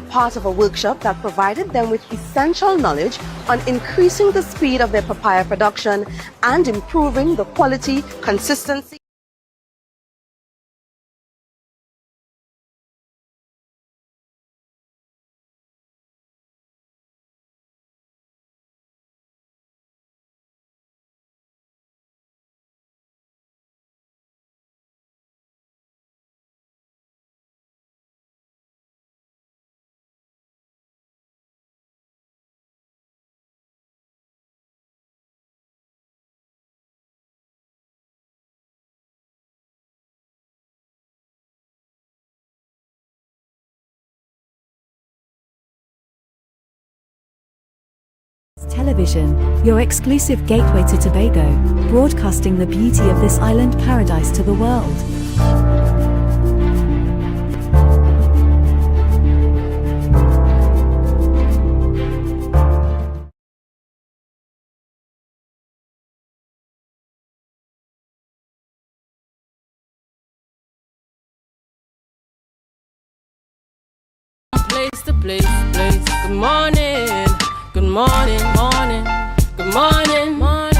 part of a workshop that provided them with essential knowledge on increasing the speed of their papaya production and improving the quality, consistency. Television, your exclusive gateway to Tobago, broadcasting the beauty of this island paradise to the world. Place. Good morning. Good morning, morning. Good morning, morning.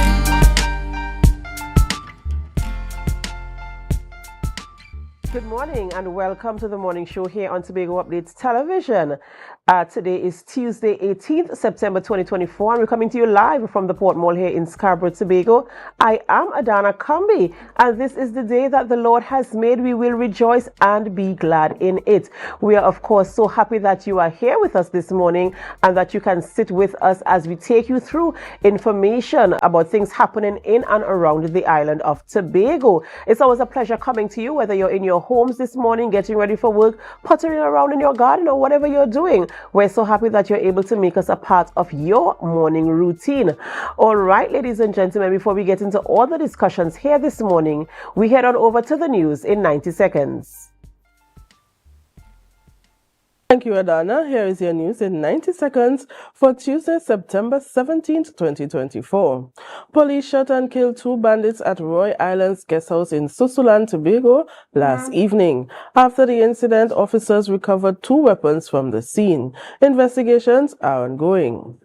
Good morning and welcome to the morning show here on Tobago Updates Television. Today is Tuesday, 18th September 2024, and we're coming to you live from the Port Mall here in Scarborough, Tobago. I am Adana Kambi, and this is the day that the Lord has made. We will rejoice and be glad in it. We are, of course, so happy that you are here with us this morning and that you can sit with us as we take you through information about things happening in and around the island of Tobago. It's always a pleasure coming to you, whether you're in your homes this morning, getting ready for work, pottering around in your garden, or whatever you're doing. We're so happy that you're able to make us a part of your morning routine. All right, ladies and gentlemen, before we get into all the discussions here this morning, we head on over to the news in 90 seconds. Thank you, Adana. Here is your news in 90 seconds for Tuesday, September 17th, 2024. Police shot and killed 2 bandits at Roy Island's guest house in Susulan, Tobago last evening. After the incident, officers recovered 2 weapons from the scene. Investigations are ongoing.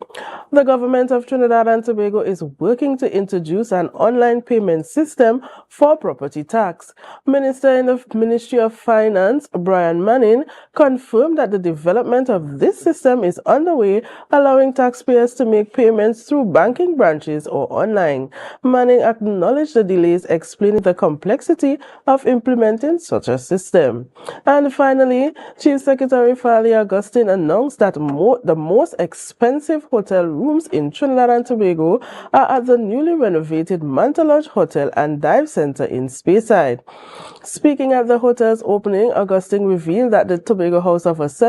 The government of Trinidad and Tobago is working to introduce an online payment system for property tax. Minister in the Ministry of Finance, Brian Manning, confirmed that the development of this system is underway, allowing taxpayers to make payments through banking branches or online. Manning acknowledged the delays, explaining the complexity of implementing such a system. And finally, Chief Secretary Farley Augustine announced that the most expensive hotel rooms in Trinidad and Tobago are at the newly renovated Manta Lodge Hotel and Dive Center in Speyside. Speaking at the hotel's opening, Augustine revealed that the Tobago House of Assembly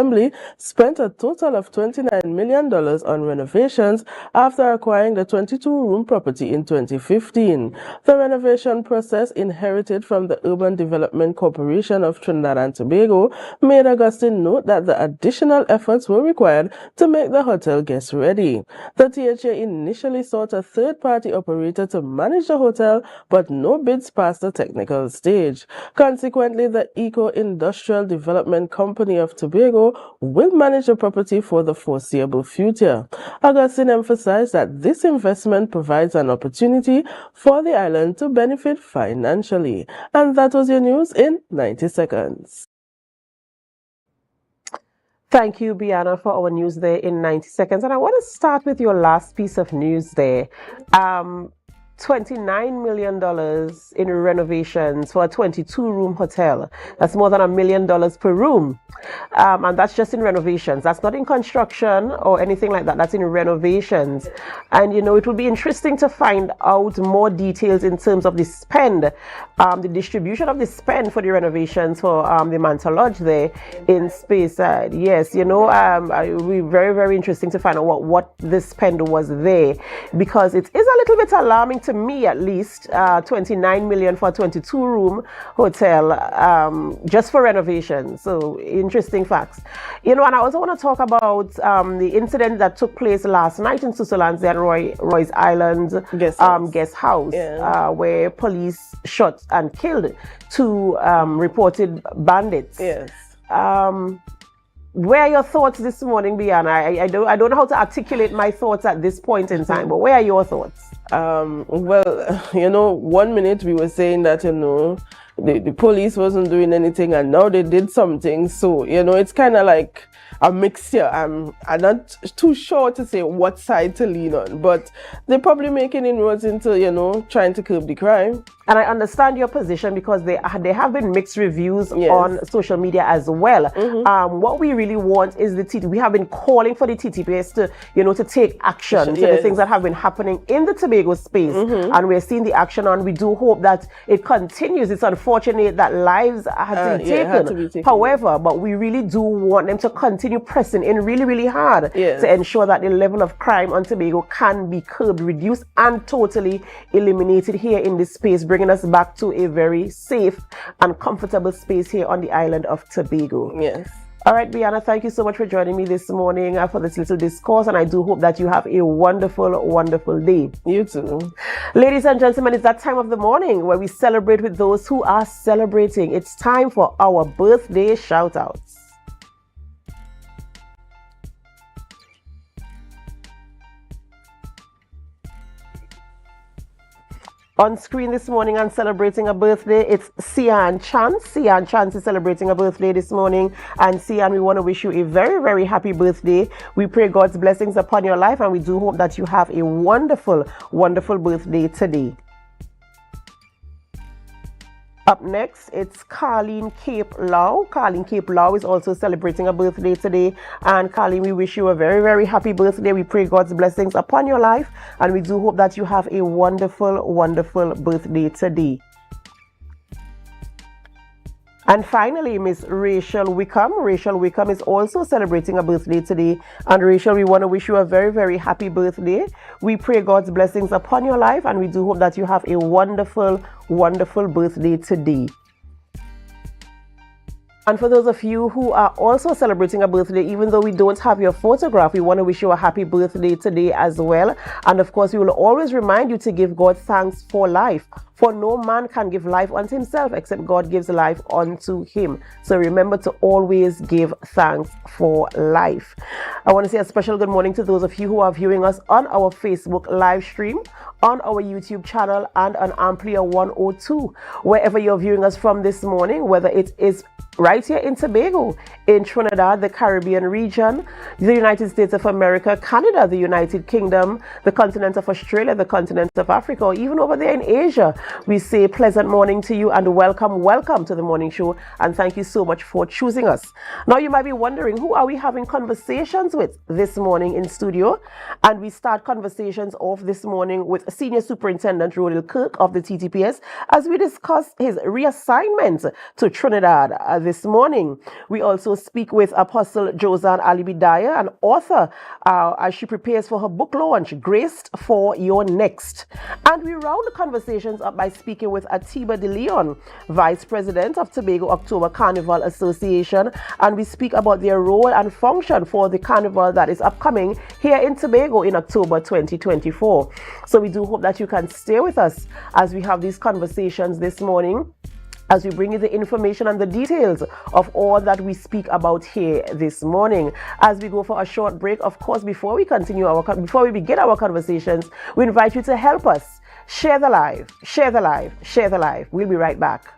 spent a total of $29 million on renovations after acquiring the 22-room property in 2015. The renovation process, inherited from the Urban Development Corporation of Trinidad and Tobago, made Augustine note that the additional efforts were required to make the hotel guest ready. The THA initially sought a third-party operator to manage the hotel, but no bids passed the technical stage. Consequently, the Eco-Industrial Development Company of Tobago will manage the property for the foreseeable future. Augustine emphasized that this investment provides an opportunity for the island to benefit financially. And that was your news in 90 seconds. Thank you, Biana, for our news there in 90 seconds. And I want to start with your last piece of news there. $29 million in renovations for a 22-room hotel. That's more than $1 million per room. And that's just in renovations. That's not in construction or anything like that. That's in renovations. And, you know, it will be interesting to find out more details in terms of the spend, the distribution of the spend for the renovations for the Manta Lodge there in Speyside. Yes, you know, it will be very, very interesting to find out what the spend was there, because it is a little bit alarming to me, at least. $29 million for a 22-room hotel, just for renovations. So interesting facts, you know. And I also want to talk about the incident that took place last night in Susulan at Roy's Island guest house, yeah. Where police shot and killed 2 reported bandits. Yes. where are your thoughts this morning, Biana? I don't know how to articulate my thoughts at this point in time, but where are your thoughts? Well, 1 minute we were saying that, the police wasn't doing anything and now they did something. So, it's kind of like a mixture. I'm not too sure to say what side to lean on, but they're probably making inroads into, trying to curb the crime. And I understand your position because they have been mixed reviews Yes. on social media as well. Mm-hmm. What we really want is we have been calling for the TTPS to take action to the Yes. things that have been happening in the Tobago space. Mm-hmm. And we're seeing the action on. We do hope that it continues. It's unfortunate that lives have been had to be taken. However, but we really do want them to continue pressing in really, really hard Yes. to ensure that the level of crime on Tobago can be curbed, reduced, and totally eliminated here in this space, bringing us back to a very safe and comfortable space here on the island of Tobago. Yes. All right, Brianna, thank you so much for joining me this morning for this little discourse, and I do hope that you have a wonderful, wonderful day. You too. Ladies and gentlemen, it's that time of the morning where we celebrate with those who are celebrating. It's time for our birthday shout-outs. On screen this morning and celebrating a birthday, it's Sian Chance. Sian Chance is celebrating a birthday this morning. And Sian, we want to wish you a very, very happy birthday. We pray God's blessings upon your life, and we do hope that you have a wonderful, wonderful birthday today. Up next, it's Carleen Cape Lau. Carleen Cape Lau is also celebrating a birthday today. And Carleen, we wish you a very, very happy birthday. We pray God's blessings upon your life. And we do hope that you have a wonderful, wonderful birthday today. And finally, Miss Rachel Wickham. Rachel Wickham is also celebrating a birthday today. And Rachel, we want to wish you a very, very happy birthday. We pray God's blessings upon your life, and we do hope that you have a wonderful, wonderful birthday today. And for those of you who are also celebrating a birthday, even though we don't have your photograph, we want to wish you a happy birthday today as well. And of course, we will always remind you to give God thanks for life. For no man can give life unto himself except God gives life unto him. So remember to always give thanks for life. I want to say a special good morning to those of you who are viewing us on our Facebook live stream, on our YouTube channel, and on Amplia 102. Wherever you're viewing us from this morning, whether it is right here in Tobago, in Trinidad, the Caribbean region, the United States of America, Canada, the United Kingdom, the continent of Australia, the continent of Africa, or even over there in Asia, we say pleasant morning to you and welcome to the morning show, and thank you so much for choosing us. Now you might be wondering, who are we having conversations with this morning in studio? And we start conversations off this morning with Senior Superintendent Rodil Kirk of the TTPS as we discuss his reassignment to Trinidad this morning. We also speak with Apostle Josanne Alibidaya, an author, as she prepares for her book launch, Graced for Your Next. And we round the conversations up by speaking with Atiba De Leon, Vice President of Tobago October Carnival Association, and we speak about their role and function for the carnival that is upcoming here in Tobago in October 2024. So we do hope that you can stay with us as we have these conversations this morning, as we bring you the information and the details of all that we speak about here this morning. As we go for a short break, of course, before we begin our conversations, we invite you to help us share the live, share the live, share the live. We'll be right back.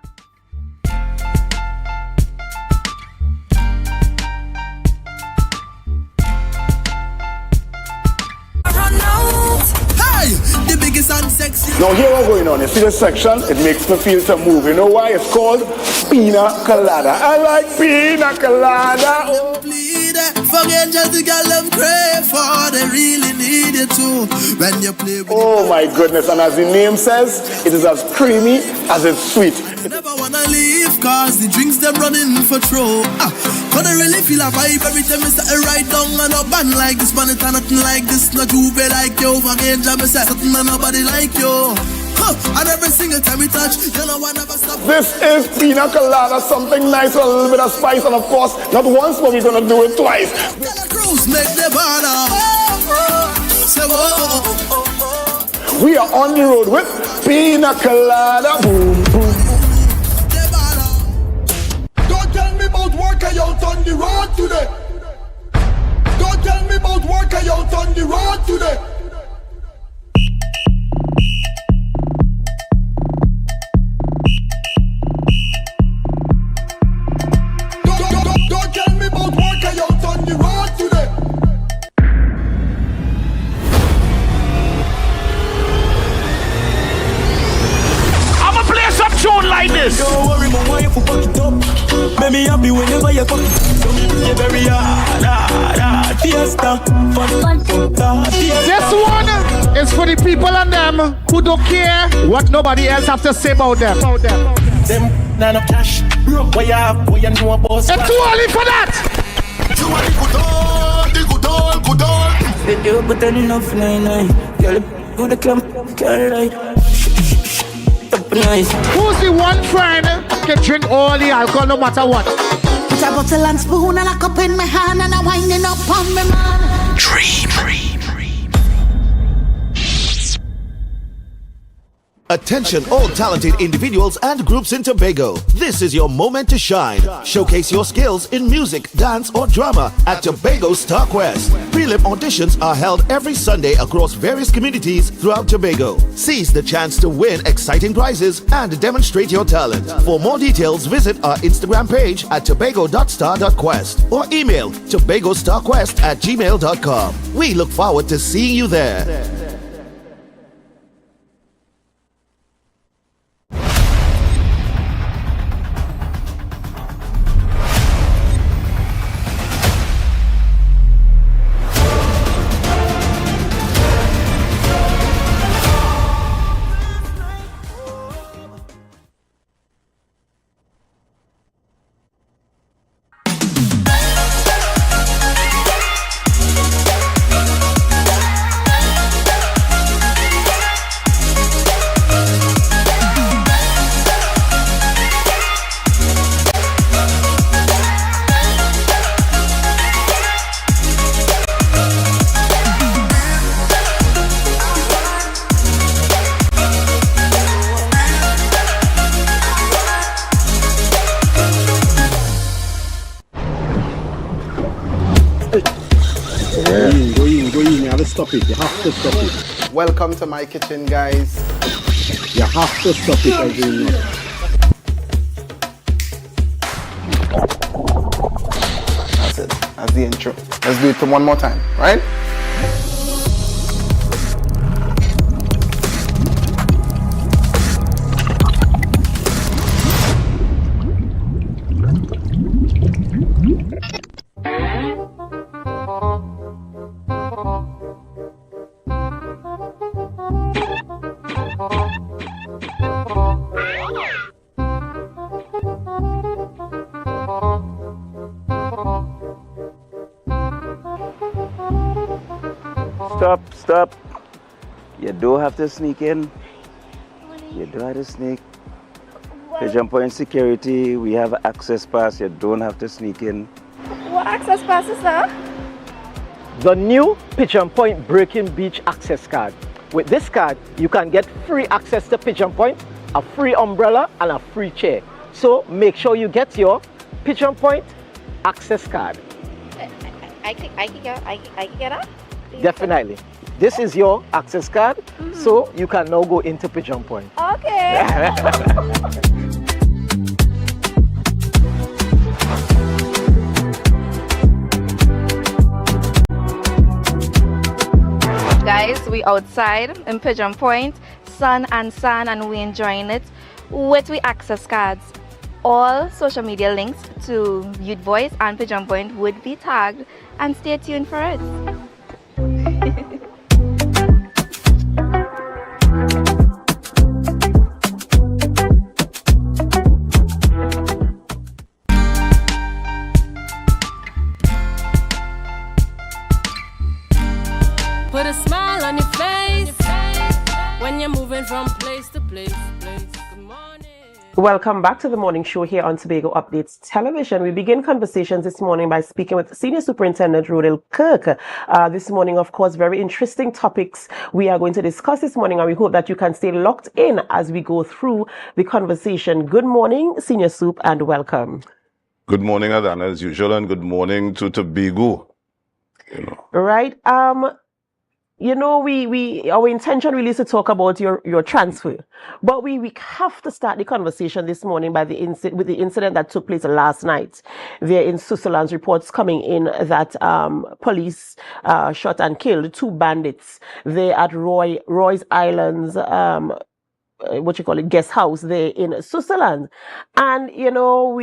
The biggest and sexy. Now here what's going on. You see this section? It makes me feel to move. You know why? It's called Pina Colada. I like Pina Colada. Oh. Forget just the girl them crave for. They really need you too. When you play with oh my goodness. And as the name says, it is as creamy as it's sweet. You never wanna leave cause the drinks them running for throw. But I really feel a vibe every time I start right down and up and like this, man, it's nothing like this. Not you be like you. Forget just me say something and nobody like you. And every single time we touch, you know I never stop. This is Pina Colada, something nice with a little bit of spice, and of course, not once, but we're gonna do it twice. Cruise make the border. We are on the road with Pina Colada. Boom, boom. Don't tell me about work out on the road today. the road today. Don't tell me about work I out on the road today. I'ma play some tune like this. Don't worry, my wife will fuck it up. Make me happy whenever you fuck it. So me play very hard, fiesta, fun, This one is for the people and them who don't care what nobody else have to say about them. Them nah no cash, broke what you have, what you know about. It's too early for that. You are the good all. They do but enough 99. Girl, go the club, can't lie. Up nice. Who's the one friend can drink all the alcohol no matter what? Put a bottle and spoon and a cup in my hand and a winding up on me man. Dream. Attention all talented individuals and groups in Tobago. This is your moment to shine. Showcase your skills in music, dance or drama at Tobago Star Quest. Prelim auditions are held every Sunday across various communities throughout Tobago. Seize the chance to win exciting prizes and demonstrate your talent. For more details, visit our Instagram page at tobago.star.quest or email tobagostarquest@gmail.com. We look forward to seeing you there. Go in, you have to stop it. You have to stop it. Welcome to my kitchen, guys. You have to stop it every night. That's it. That's the intro. Let's do it one more time, right? Stop. You don't have to sneak in. You don't have to sneak. Pigeon Point security, we have access pass. You don't have to sneak in. What access pass is that? The new Pigeon Point Breaking Beach access card. With this card, you can get free access to Pigeon Point, a free umbrella, and a free chair. So make sure you get your Pigeon Point access card. I can get that? Definitely. This is your access card, so you can now go into Pigeon Point. Okay. Guys, we outside in Pigeon Point, sun and sun, and we enjoying it with we access cards. All social media links to Youth Voice and Pigeon Point would be tagged, and stay tuned for it. Put a smile on your face when you're moving from place to place. Good morning. Welcome back to the morning show here on Tobago Updates Television. We begin conversations this morning by speaking with Senior Superintendent Rodel Kirk. This morning, of course, very interesting topics we are going to discuss this morning, and we hope that you can stay locked in as we go through the conversation. Good morning, Senior Soup, and welcome. Good morning, Adana, as usual, and good morning to Tobago. Right. you know, we our intention really is to talk about your transfer, but we have to start the conversation this morning by with the incident that took place last night there in Switzerland's reports coming in that police shot and killed two bandits there at Roy's Islands what you call it, guest house there in Switzerland. And you know,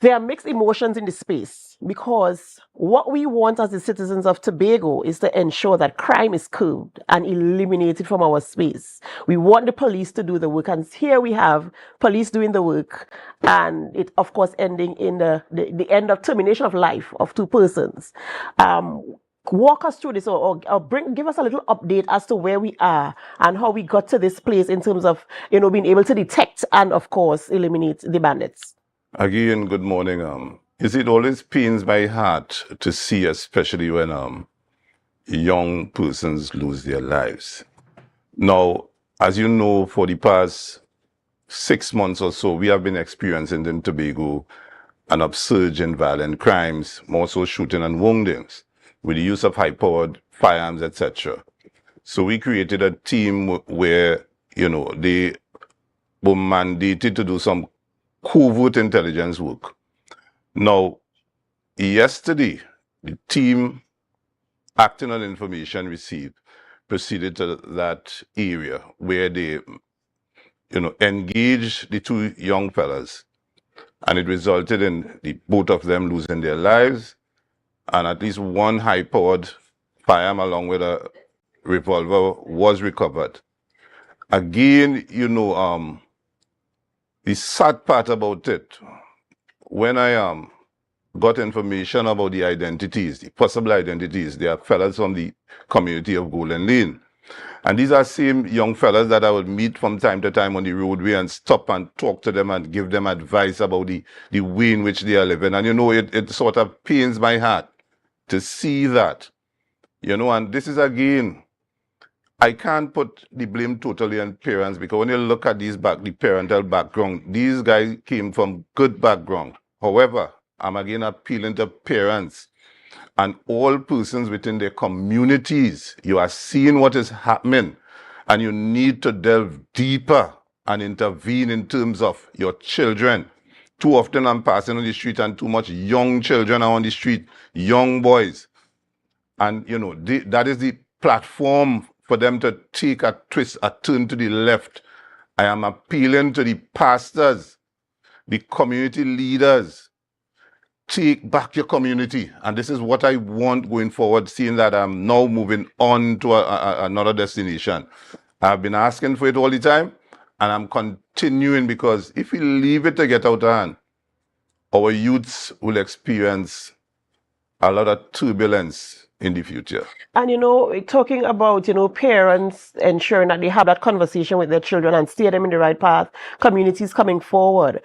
there are mixed emotions in the space because what we want as the citizens of Tobago is to ensure that crime is curbed and eliminated from our space. We want the police to do the work, and here we have police doing the work, and it of course ending in the end of termination of life of two persons. Walk us through this, or give us a little update as to where we are and how we got to this place in terms of, you know, being able to detect and of course eliminate the bandits. Again, good morning. It always pains my heart to see, especially when young persons lose their lives. Now, as you know, for the past 6 months or so, we have been experiencing in Tobago an upsurge in violent crimes, more so shooting and woundings, with the use of high-powered firearms, etc. So we created a team where, you know, they were mandated to do some covert intelligence work. Now, yesterday, the team, acting on information received, proceeded to that area where they, you know, engaged the two young fellas, and it resulted in both of them losing their lives, and at least one high-powered firearm along with a revolver was recovered. Again, you know, the sad part about it, when I got information about the identities, the possible identities, they are fellas from the community of Golden Lane. And these are same young fellas that I would meet from time to time on the roadway and stop and talk to them and give them advice about the way in which they are living. And you know, it sort of pains my heart to see that, you know, and this is again, I can't put the blame totally on parents, because when you look at the parental background, these guys came from good background. However, I'm again appealing to parents and all persons within their communities. You are seeing what is happening, and you need to delve deeper and intervene in terms of your children. Too often I'm passing on the street and too much young children are on the street, young boys. And, you know, that is the platform for them to take a twist, a turn to the left. I am appealing to the pastors, the community leaders. Take back your community. And this is what I want going forward, seeing that I'm now moving on to another destination. I've been asking for it all the time, and I'm continuing, because if we leave it to get out of hand, our youths will experience a lot of turbulence in the future. And you know, talking about, you know, parents ensuring that they have that conversation with their children and steer them in the right path, communities coming forward.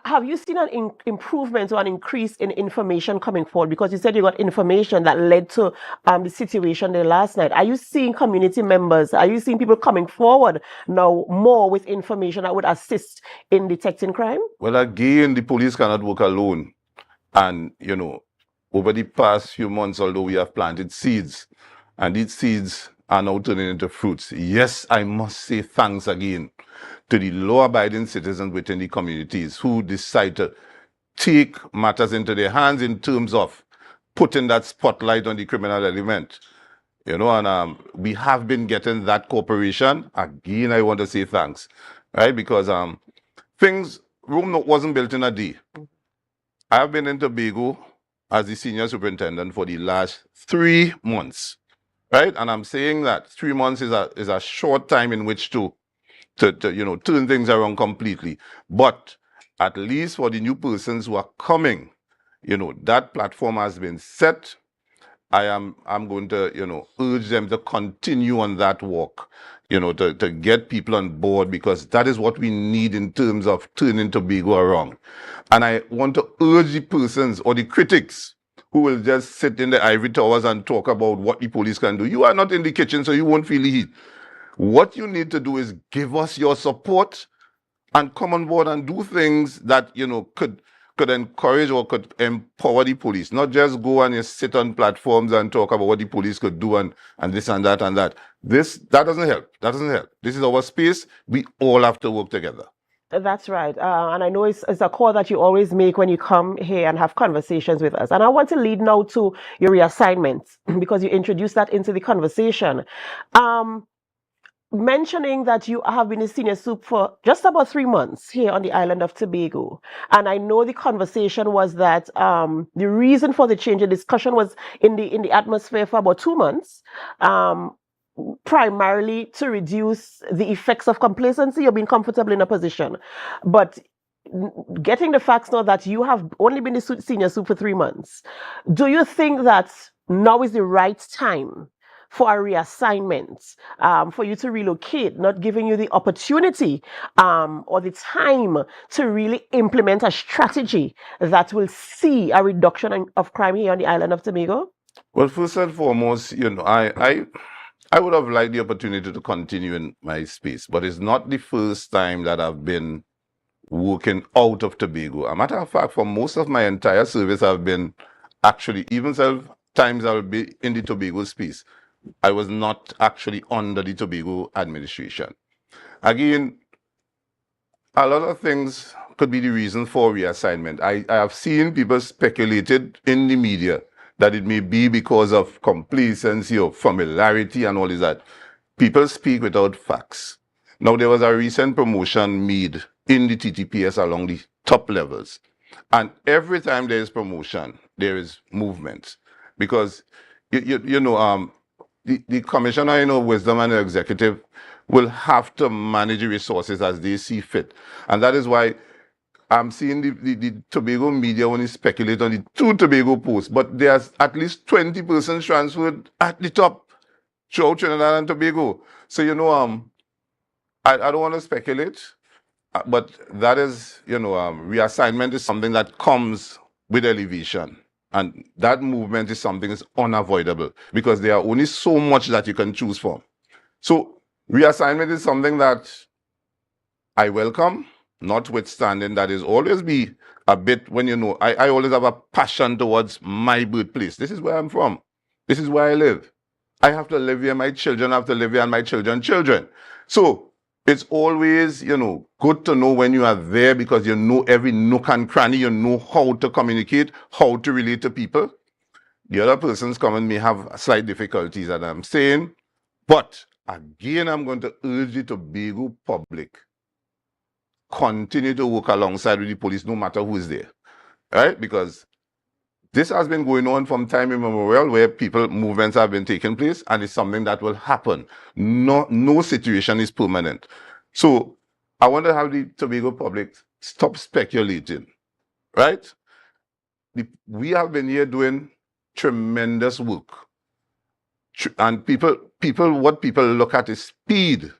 Have you seen an improvement or an increase in information coming forward? Because you said you got information that led to the situation there last night. Are you seeing community members? Are you seeing people coming forward now more with information that would assist in detecting crime? Well, again, the police cannot work alone. And, you know, over the past few months, although we have planted seeds, and these seeds are now turning into fruits. Yes, I must say thanks again to the law-abiding citizens within the communities who decide to take matters into their hands in terms of putting that spotlight on the criminal element. You know, and we have been getting that cooperation. Again, I want to say thanks, right? Because Rome wasn't built in a day. I have been in Tobago as the senior superintendent for the last 3 months, right? And I'm saying that 3 months is a short time in which to you know, turn things around completely. But at least for the new persons who are coming, you know, that platform has been set. I'm going to, you know, urge them to continue on that walk, you know, to get people on board, because that is what we need in terms of turning Tobago around. And I want to urge the persons or the critics who will just sit in the ivory towers and talk about what the police can do. You are not in the kitchen, so you won't feel the heat. What you need to do is give us your support and come on board and do things that, you know, could could encourage or could empower the police, not just go and just sit on platforms and talk about what the police could do and this and that and that. That doesn't help. That doesn't help. This is our space. We all have to work together. That's right. And I know it's a call that you always make when you come here and have conversations with us. And I want to lead now to your reassignments because you introduced that into the conversation. Mentioning that you have been a senior soup for just about 3 months here on the island of Tobago. And I know the conversation was that the reason for the change in discussion was in the atmosphere for about 2 months. Primarily to reduce the effects of complacency or being comfortable in a position. But getting the facts now that you have only been the senior soup for 3 months, do you think that now is the right time for a reassignment, for you to relocate, not giving you the opportunity or the time to really implement a strategy that will see a reduction of crime here on the island of Tobago? Well, first and foremost, I would have liked the opportunity to continue in my space, but it's not the first time that I've been working out of Tobago. As a matter of fact, for most of my entire service, I've been actually, even times I'll be in the Tobago space. I was not actually under the Tobago administration. Again, a lot of things could be the reason for reassignment. I have seen people speculated in the media that it may be because of complacency or familiarity and all of that. People speak without facts. Now, there was a recent promotion made in the TTPS along the top levels. And every time there is promotion, there is movement. Because, the commissioner, wisdom and the executive will have to manage the resources as they see fit. And that is why I'm seeing the Tobago media only speculate on the 2 Tobago posts, but there's at least 20 persons transferred at the top throughout Trinidad and Tobago. So, I don't want to speculate, but that is, reassignment is something that comes with elevation. And that movement is something that's unavoidable because there are only so much that you can choose from. So reassignment is something that I welcome, notwithstanding that is always be a bit when I always have a passion towards my birthplace. This is where I'm from. This is where I live. I have to live here. My children have to live here and my children's children. So it's always, good to know when you are there because you know every nook and cranny, you know how to communicate, how to relate to people. The other persons coming may have slight difficulties that I'm saying, but again, I'm going to urge the Tobago public, continue to work alongside with the police no matter who is there, right? Because this has been going on from time immemorial where movements have been taking place and it's something that will happen. No situation is permanent. So I want to have the Tobago public stop speculating, right? We have been here doing tremendous work. And what people look at is speed.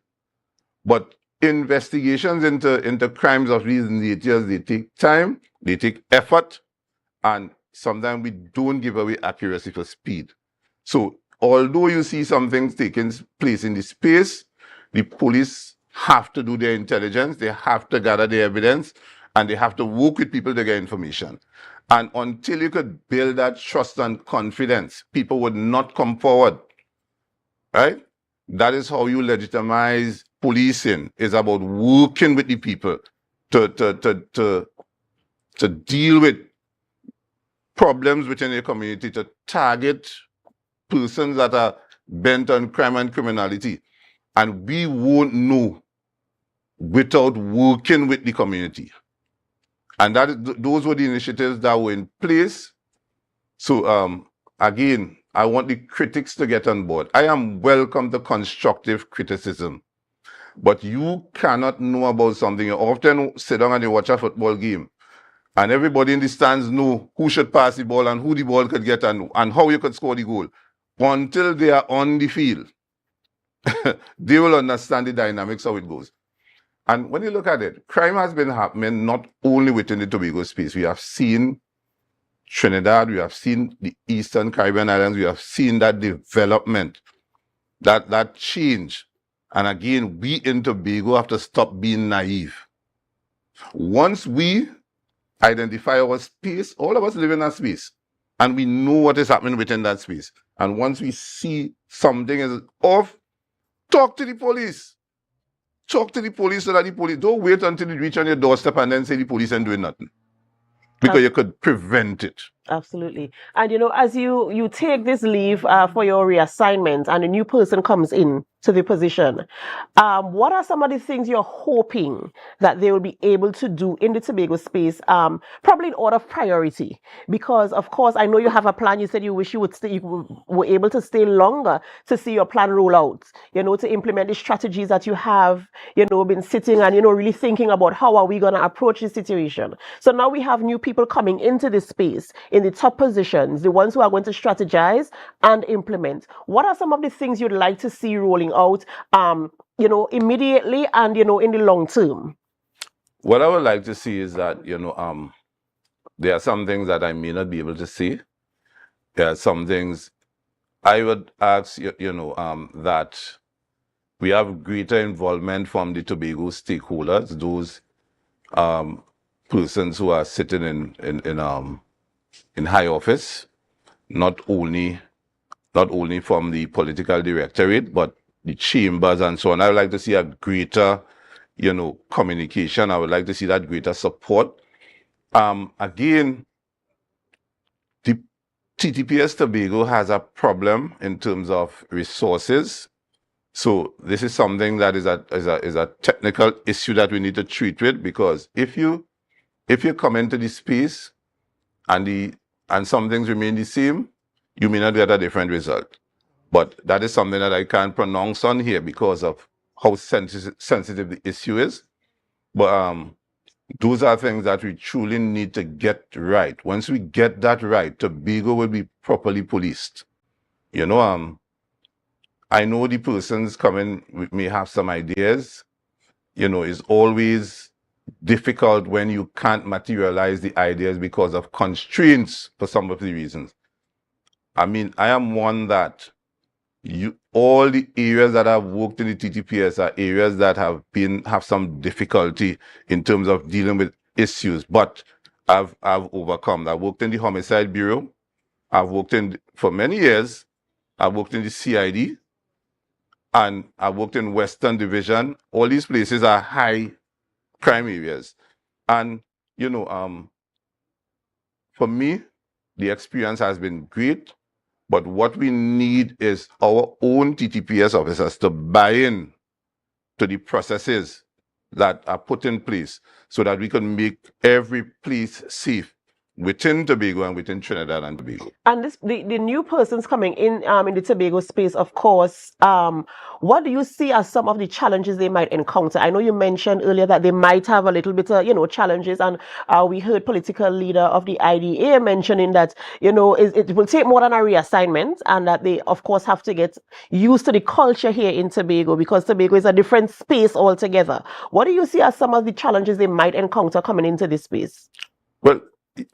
But investigations into crimes of these natures, they take time, they take effort, and sometimes we don't give away accuracy for speed. So although you see some things taking place in the space, the police have to do their intelligence, they have to gather the evidence, and they have to work with people to get information. And until you could build that trust and confidence, people would not come forward, right? That is how you legitimize policing. It's about working with the people to deal with problems within your community, to target persons that are bent on crime and criminality. And we won't know without working with the community. And those were the initiatives that were in place. So again, I want the critics to get on board. I am welcome to constructive criticism. But you cannot know about something. You often sit down and you watch a football game. And everybody in the stands know who should pass the ball and who the ball could get and how you could score the goal. Until they are on the field, they will understand the dynamics how it goes. And when you look at it, crime has been happening not only within the Tobago space. We have seen Trinidad, we have seen the Eastern Caribbean Islands, we have seen that development, that change. And again, we in Tobago have to stop being naive. Once we identify our space. All of us live in that space. And we know what is happening within that space. And once we see something is off, talk to the police. Talk to the police so that the police don't wait until you reach on your doorstep and then say the police ain't doing nothing. Because you could prevent it. Absolutely. And as you take this leave for your reassignment and a new person comes in to the position, what are some of the things you're hoping that they will be able to do in the Tobago space, probably in order of priority? Because, of course, I know you have a plan. You said you wish you would stay, you were able to stay longer to see your plan roll out, to implement the strategies that you have, been sitting and, really thinking about how are we going to approach this situation. So now we have new people coming into this space in the top positions, the ones who are going to strategize and implement. What are some of the things you'd like to see rolling out, immediately and, in the long term? What I would like to see is that, there are some things that I may not be able to see. There are some things I would ask, that we have greater involvement from the Tobago stakeholders, those persons who are sitting in high office, not only from the political directorate, but the chambers and so on. I would like to see a greater, communication. I would like to see that greater support. Again, the TTPS Tobago has a problem in terms of resources. So this is something that is a technical issue that we need to treat with, because if you come into the space and some things remain the same, you may not get a different result. But that is something that I can't pronounce on here because of how sensitive the issue is. But those are things that we truly need to get right. Once we get that right, Tobago will be properly policed. I know the persons coming may have some ideas. It's always difficult when you can't materialize the ideas because of constraints for some of the reasons. I mean, I am one that all the areas that I've worked in the TTPS are areas that have some difficulty in terms of dealing with issues, but I've overcome. I've worked in the Homicide Bureau. I've worked for many years. I've worked in the CID, and I've worked in Western Division. All these places are high crime areas. And, for me, the experience has been great. But what we need is our own TTPS officers to buy in to the processes that are put in place so that we can make every place safe within Tobago and within Trinidad and Tobago. And the new persons coming in the Tobago space, of course, what do you see as some of the challenges they might encounter? I know you mentioned earlier that they might have a little bit of, challenges, and we heard political leader of the IDA mentioning that, it will take more than a reassignment, and that they, of course, have to get used to the culture here in Tobago, because Tobago is a different space altogether. What do you see as some of the challenges they might encounter coming into this space? Well,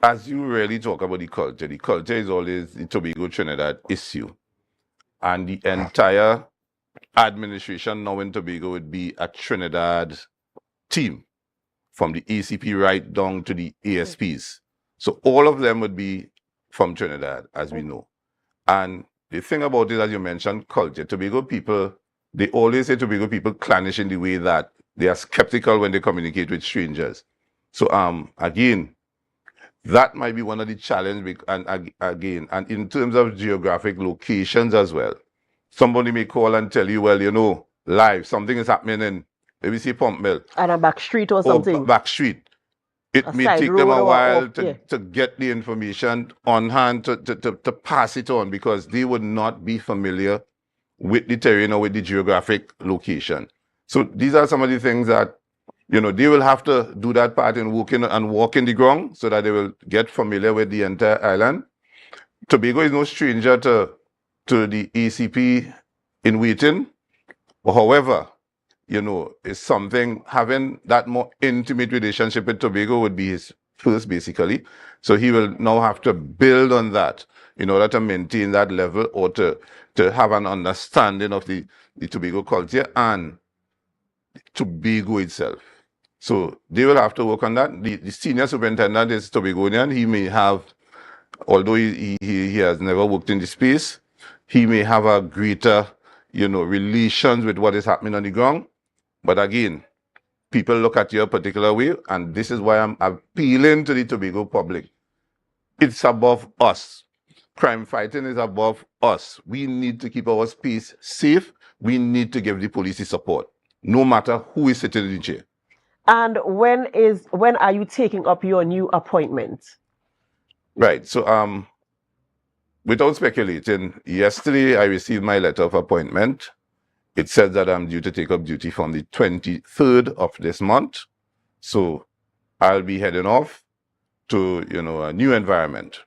as you really talk about the culture is always the Tobago Trinidad issue. And the entire administration now in Tobago would be a Trinidad team, from the ACP right down to the ASPs. So all of them would be from Trinidad, as we know. And the thing about it, as you mentioned, culture, Tobago people, they always say Tobago people clannish in the way that they are skeptical when they communicate with strangers. So again, that might be one of the challenges, and again, and in terms of geographic locations as well. Somebody may call and tell you, well, live, something is happening in, maybe say Pump Mill. And a back street or something. Or back street. It may take them a while to get the information on hand, to pass it on, because they would not be familiar with the terrain or with the geographic location. So these are some of the things that they will have to do that part and walk in the ground so that they will get familiar with the entire island. Tobago is no stranger to the ACP in waiting. However, it's something, having that more intimate relationship with Tobago would be his first, basically. So he will now have to build on that in order to maintain that level, or to have an understanding of the Tobago culture and Tobago itself. So they will have to work on that. The senior superintendent is Tobagonian. He may have, although he has never worked in the space, he may have a greater, relations with what is happening on the ground. But again, people look at you a particular way, and this is why I'm appealing to the Tobago public. It's above us. Crime fighting is above us. We need to keep our space safe. We need to give the police the support, no matter who is sitting in the chair. And when are you taking up your new appointment? Right. So, without speculating, yesterday I received my letter of appointment. It said that I'm due to take up duty from the 23rd of this month. So I'll be heading off to, a new environment.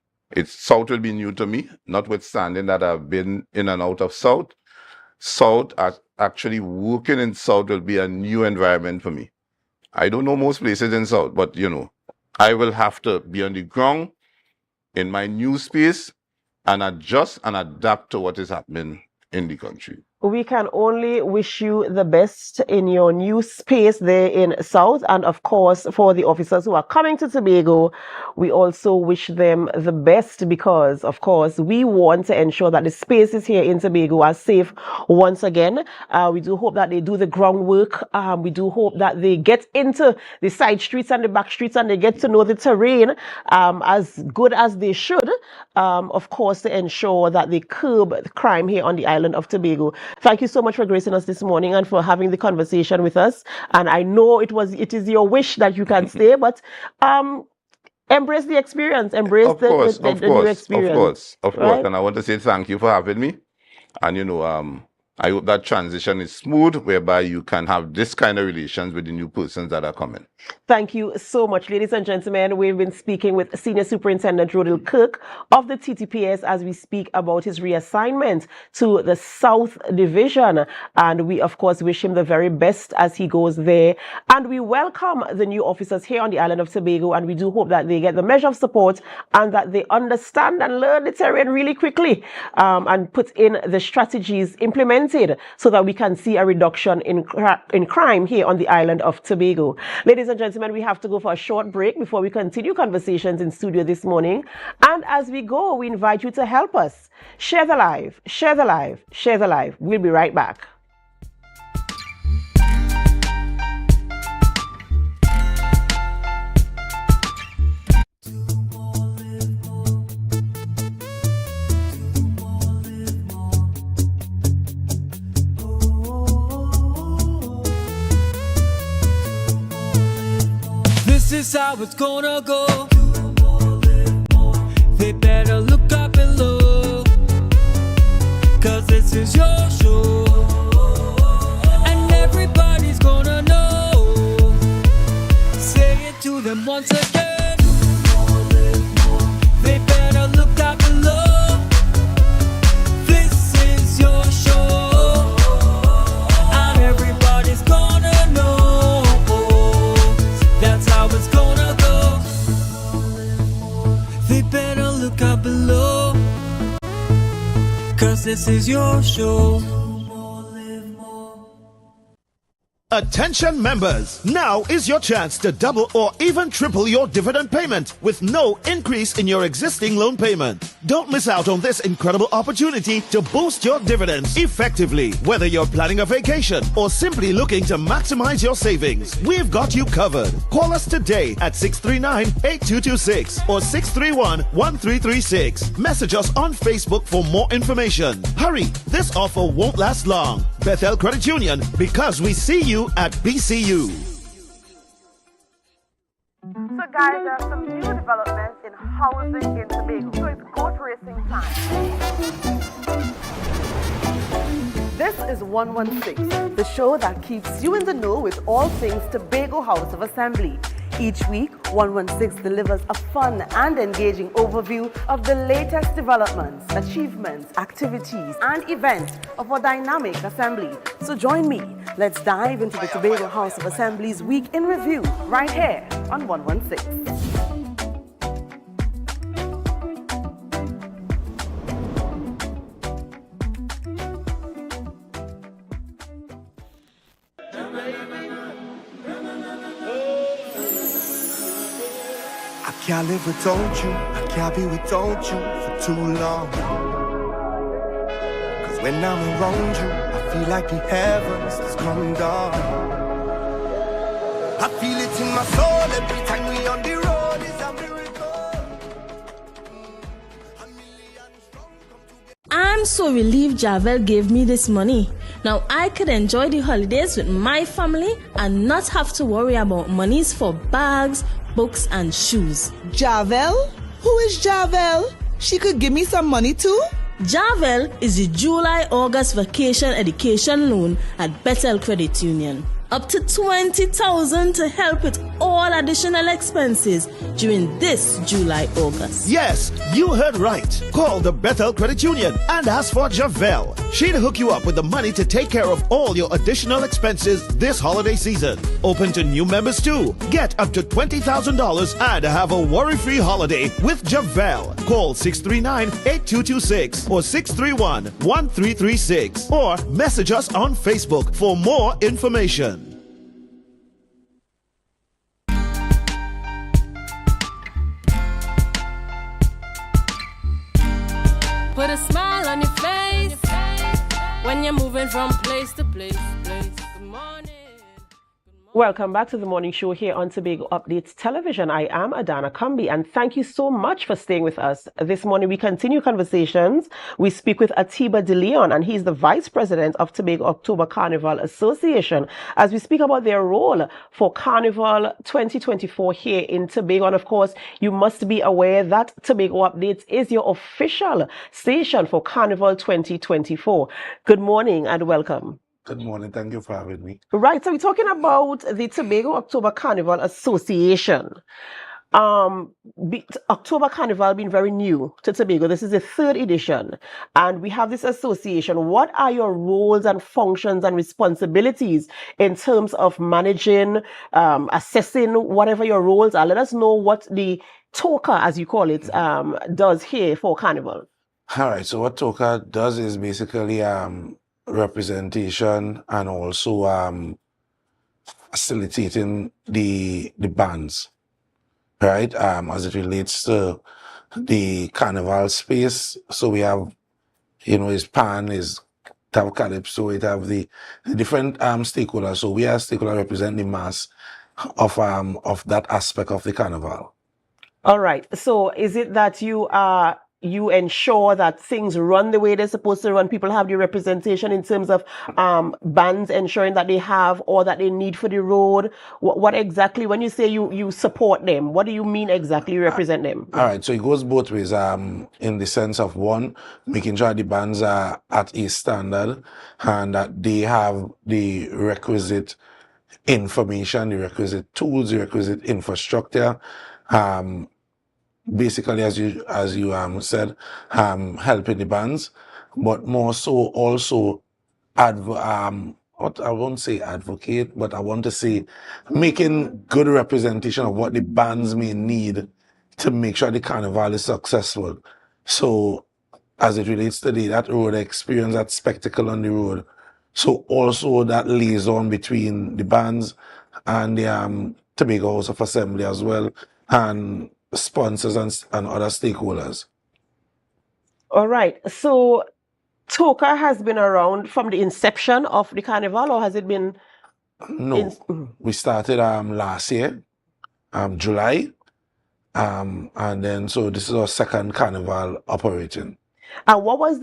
South will be new to me, notwithstanding that I've been in and out of South. South, actually working in South will be a new environment for me. I don't know most places in South, but, I will have to be on the ground in my new space and adjust and adapt to what is happening in the country. We can only wish you the best in your new space there in South. And of course, for the officers who are coming to Tobago, we also wish them the best because, of course, we want to ensure that the spaces here in Tobago are safe once again. We do hope that they do the groundwork. We do hope that they get into the side streets and the back streets and they get to know the terrain as good as they should, of course, to ensure that they curb the crime here on the island of Tobago. Thank you so much for gracing us this morning and for having the conversation with us. And I know it is your wish that you can stay, but embrace the experience, embrace the new experience. Of course. And I want to say thank you for having me. And I hope that transition is smooth, whereby you can have this kind of relations with the new persons that are coming. Thank you so much, ladies and gentlemen. We've been speaking with Senior Superintendent Rodil Kirk of the TTPS as we speak about his reassignment to the South Division. And we, of course, wish him the very best as he goes there. And we welcome the new officers here on the island of Tobago. And we do hope that they get the measure of support and that they understand and learn the terrain really quickly and put in the strategies implemented so that we can see a reduction in crime here on the island of Tobago. Ladies and gentlemen, we have to go for a short break before we continue conversations in studio this morning. And as we go, we invite you to help us. Share the live, share the live, share the live. We'll be right back. This is how it's gonna go. They better look up below, 'cause this is your show, and everybody's gonna know. Say it to them once again. They better look up below. This is your show, and everybody's gonna know. That's how it's gonna go. They better look up below, 'cause this is your show. Attention members, now is your chance to double or even triple your dividend payment with no increase in your existing loan payment. Don't miss out on this incredible opportunity to boost your dividends effectively. Whether you're planning a vacation or simply looking to maximize your savings, we've got you covered. Call us today at 639-8226 or 631-1336. Message us on Facebook for more information. Hurry, this offer won't last long. Bethel Credit Union, because we see you at BCU. So guys, there are some new developments in housing in Tobago. So it's goat racing time. This is 116, the show that keeps you in the know with all things Tobago House of Assembly. Each week, 116 delivers a fun and engaging overview of the latest developments, achievements, activities, and events of our dynamic assembly. So join me. Let's dive into the Tobago House of Assembly's Week in Review right here on 116. can't live without you, I can't be without you for too long. Cause when I'm around you, I feel like the heavens is coming down. I feel it in my soul every time we on the road, it's a miracle. I'm so relieved Javel gave me this money. Now I could enjoy the holidays with my family and not have to worry about monies for bags, books and shoes. Javel? Who is Javel? She could give me some money too? Javel is the July-August vacation education loan at Bethel Credit Union. Up to $20,000 to help with all additional expenses during this July-August. Yes, you heard right. Call the Bethel Credit Union and ask for Javel. She'll hook you up with the money to take care of all your additional expenses this holiday season. Open to new members too. Get up to $20,000 and have a worry-free holiday with Javel. Call 639-8226 or 631-1336 or message us on Facebook for more information. Put a smile on your face when you're moving from place to place. Good morning. Welcome back to the morning show here on Tobago Updates Television. I am Adana Kambi and thank you so much for staying with us. This morning we continue conversations. We speak with Atiba De Leon and he's the Vice President of Tobago October Carnival Association as we speak about their role for Carnival 2024 here in Tobago. And of course, you must be aware that Tobago Updates is your official station for Carnival 2024. Good morning and welcome. Good morning. Thank you for having me. Right. So we're talking about the Tobago October Carnival Association. October Carnival being very new to Tobago. This is the 3rd edition. And we have this association. What are your roles and functions and responsibilities in terms of managing, assessing whatever your roles are? Let us know what the TOCA, as you call it, does here for Carnival. All right. So what TOCA does is basically representation and also facilitating the bands, right? As it relates to the carnival space. So we have, his pan, his have calypso, it have the different stakeholders. So we are stakeholders represent the mass of that aspect of the carnival. All right. So is it that you ensure that things run the way they're supposed to run? People have the representation in terms of bands ensuring that they have all that they need for the road. What exactly, when you say you support them, what do you mean exactly you represent them? All right, so it goes both ways. In the sense of one, making sure the bands are at a standard and that they have the requisite information, the requisite tools, the requisite infrastructure. Basically, as you said, helping the bands, but more so also I won't say advocate, but I want to say making good representation of what the bands may need to make sure the carnival is successful. So as it relates to that road experience, that spectacle on the road, so also that liaison between the bands and the Tobago House of Assembly as well, and sponsors and other stakeholders. All right. So TOCA has been around from the inception of the carnival, or has it been? No, we started last year, July, and then so this is our 2nd carnival operating. And what was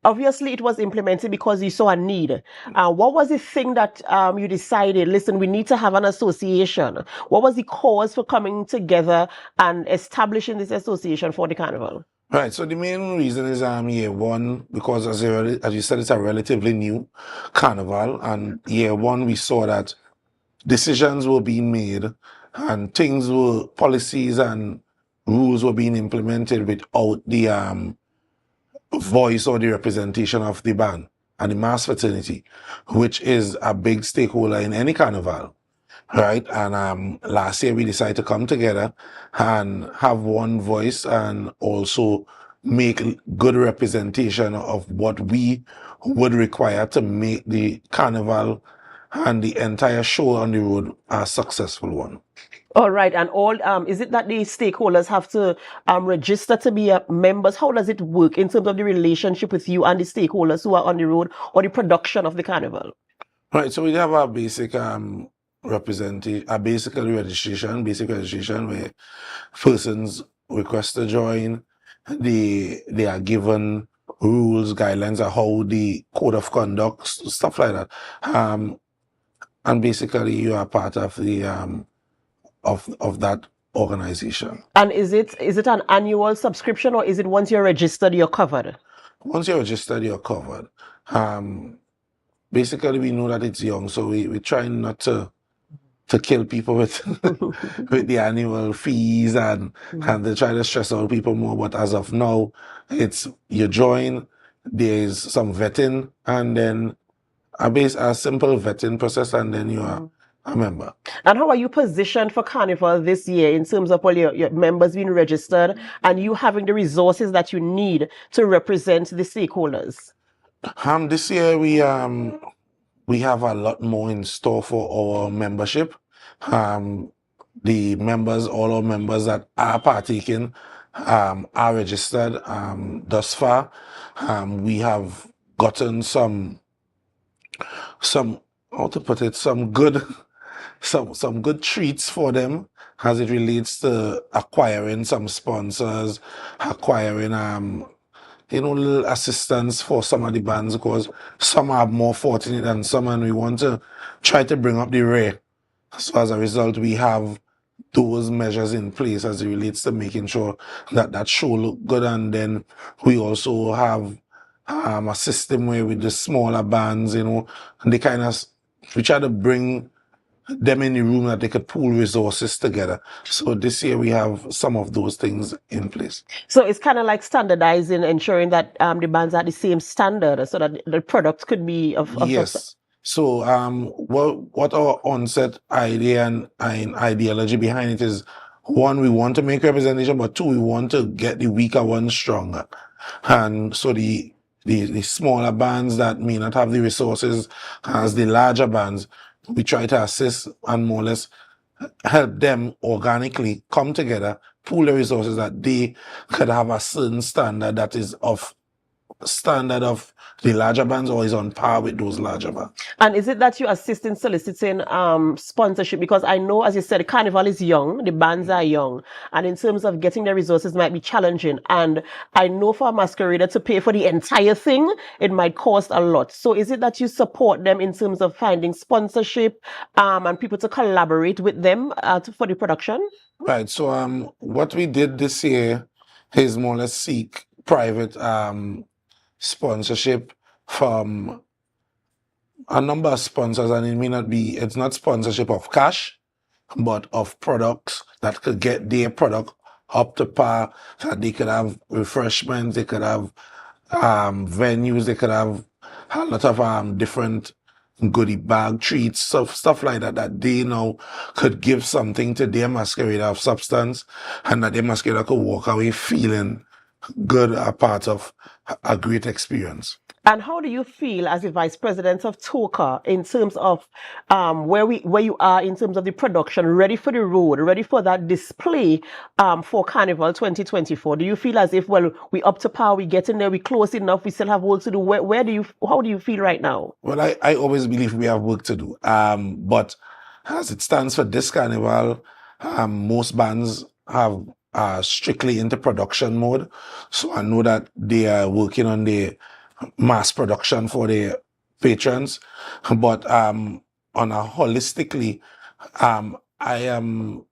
obviously it was implemented because you saw a need. What was the thing that you decided, listen, we need to have an association? What was the cause for coming together and establishing this association for the carnival? Right, so the main reason is year one, because as you said, it's a relatively new carnival, and year one we saw that decisions were being made and policies and rules were being implemented without the voice or the representation of the band and the mass fraternity, which is a big stakeholder in any carnival, right? And last year we decided to come together and have one voice and also make good representation of what we would require to make the carnival and the entire show on the road a successful one. All right, and all is it that the stakeholders have to register to be members? How does it work in terms of the relationship with you and the stakeholders who are on the road or the production of the carnival? Right, so we have our basic basic registration where persons request to join. They are given rules, guidelines of how the code of conduct, stuff like that. And basically you are part of the of that organization. And is it an annual subscription, or is it once you're registered you're covered? Once you're registered, you're covered. Basically, we know that it's young, so we try not to kill people with with the annual fees and they try to stress out people more. But as of now, it's you join, there's some vetting, and then a simple vetting process, and then you are a member. And how are you positioned for Carnival this year in terms of all your members being registered and you having the resources that you need to represent the stakeholders? This year we have a lot more in store for our membership. The members, all our members that are partaking, are registered. Thus far, we have gotten some how to put it, some good treats for them as it relates to acquiring some sponsors, acquiring little assistance for some of the bands, because some are more fortunate than some, and we want to try to bring up the rear. So as a result, we have those measures in place as it relates to making sure that that show look good. And then we also have a system where with the smaller bands, they we try to bring them in the room that they could pool resources together. So this year we have some of those things in place. So it's kind of like standardizing, ensuring that the bands are the same standard so that the product could be of yes. So what our onset idea and ideology behind it is, one, we want to make representation, but two, we want to get the weaker ones stronger. And so the smaller bands that may not have the resources as the larger bands, we try to assist and more or less help them organically come together, pool the resources that they could have a certain standard that is of the larger bands or is on par with those larger bands. And is it that you assist in soliciting sponsorship? Because I know, as you said, Carnival is young, the bands are young, and in terms of getting the resources might be challenging. And I know for a masquerader to pay for the entire thing, it might cost a lot. So is it that you support them in terms of finding sponsorship and people to collaborate with them for the production? Right. So what we did this year is more or less seek private sponsorship from a number of sponsors, and it's not sponsorship of cash, but of products that could get their product up to par, that they could have refreshments, they could have venues, they could have a lot of different goodie bag treats, stuff like that they now could give something to their masquerader of substance, and that their masquerader could walk away feeling good, a part of a great experience. And how do you feel as the Vice President of TOCA in terms of where you are in terms of the production, ready for the road, ready for that display for Carnival 2024? Do you feel as if, well, we up to par, we get in there, we close enough, we still have work to do? How do you feel right now? Well, I always believe we have work to do. But as it stands for this Carnival, most bands have strictly into production mode. So I know that they are working on the mass production for their patrons. But on a holistically, I am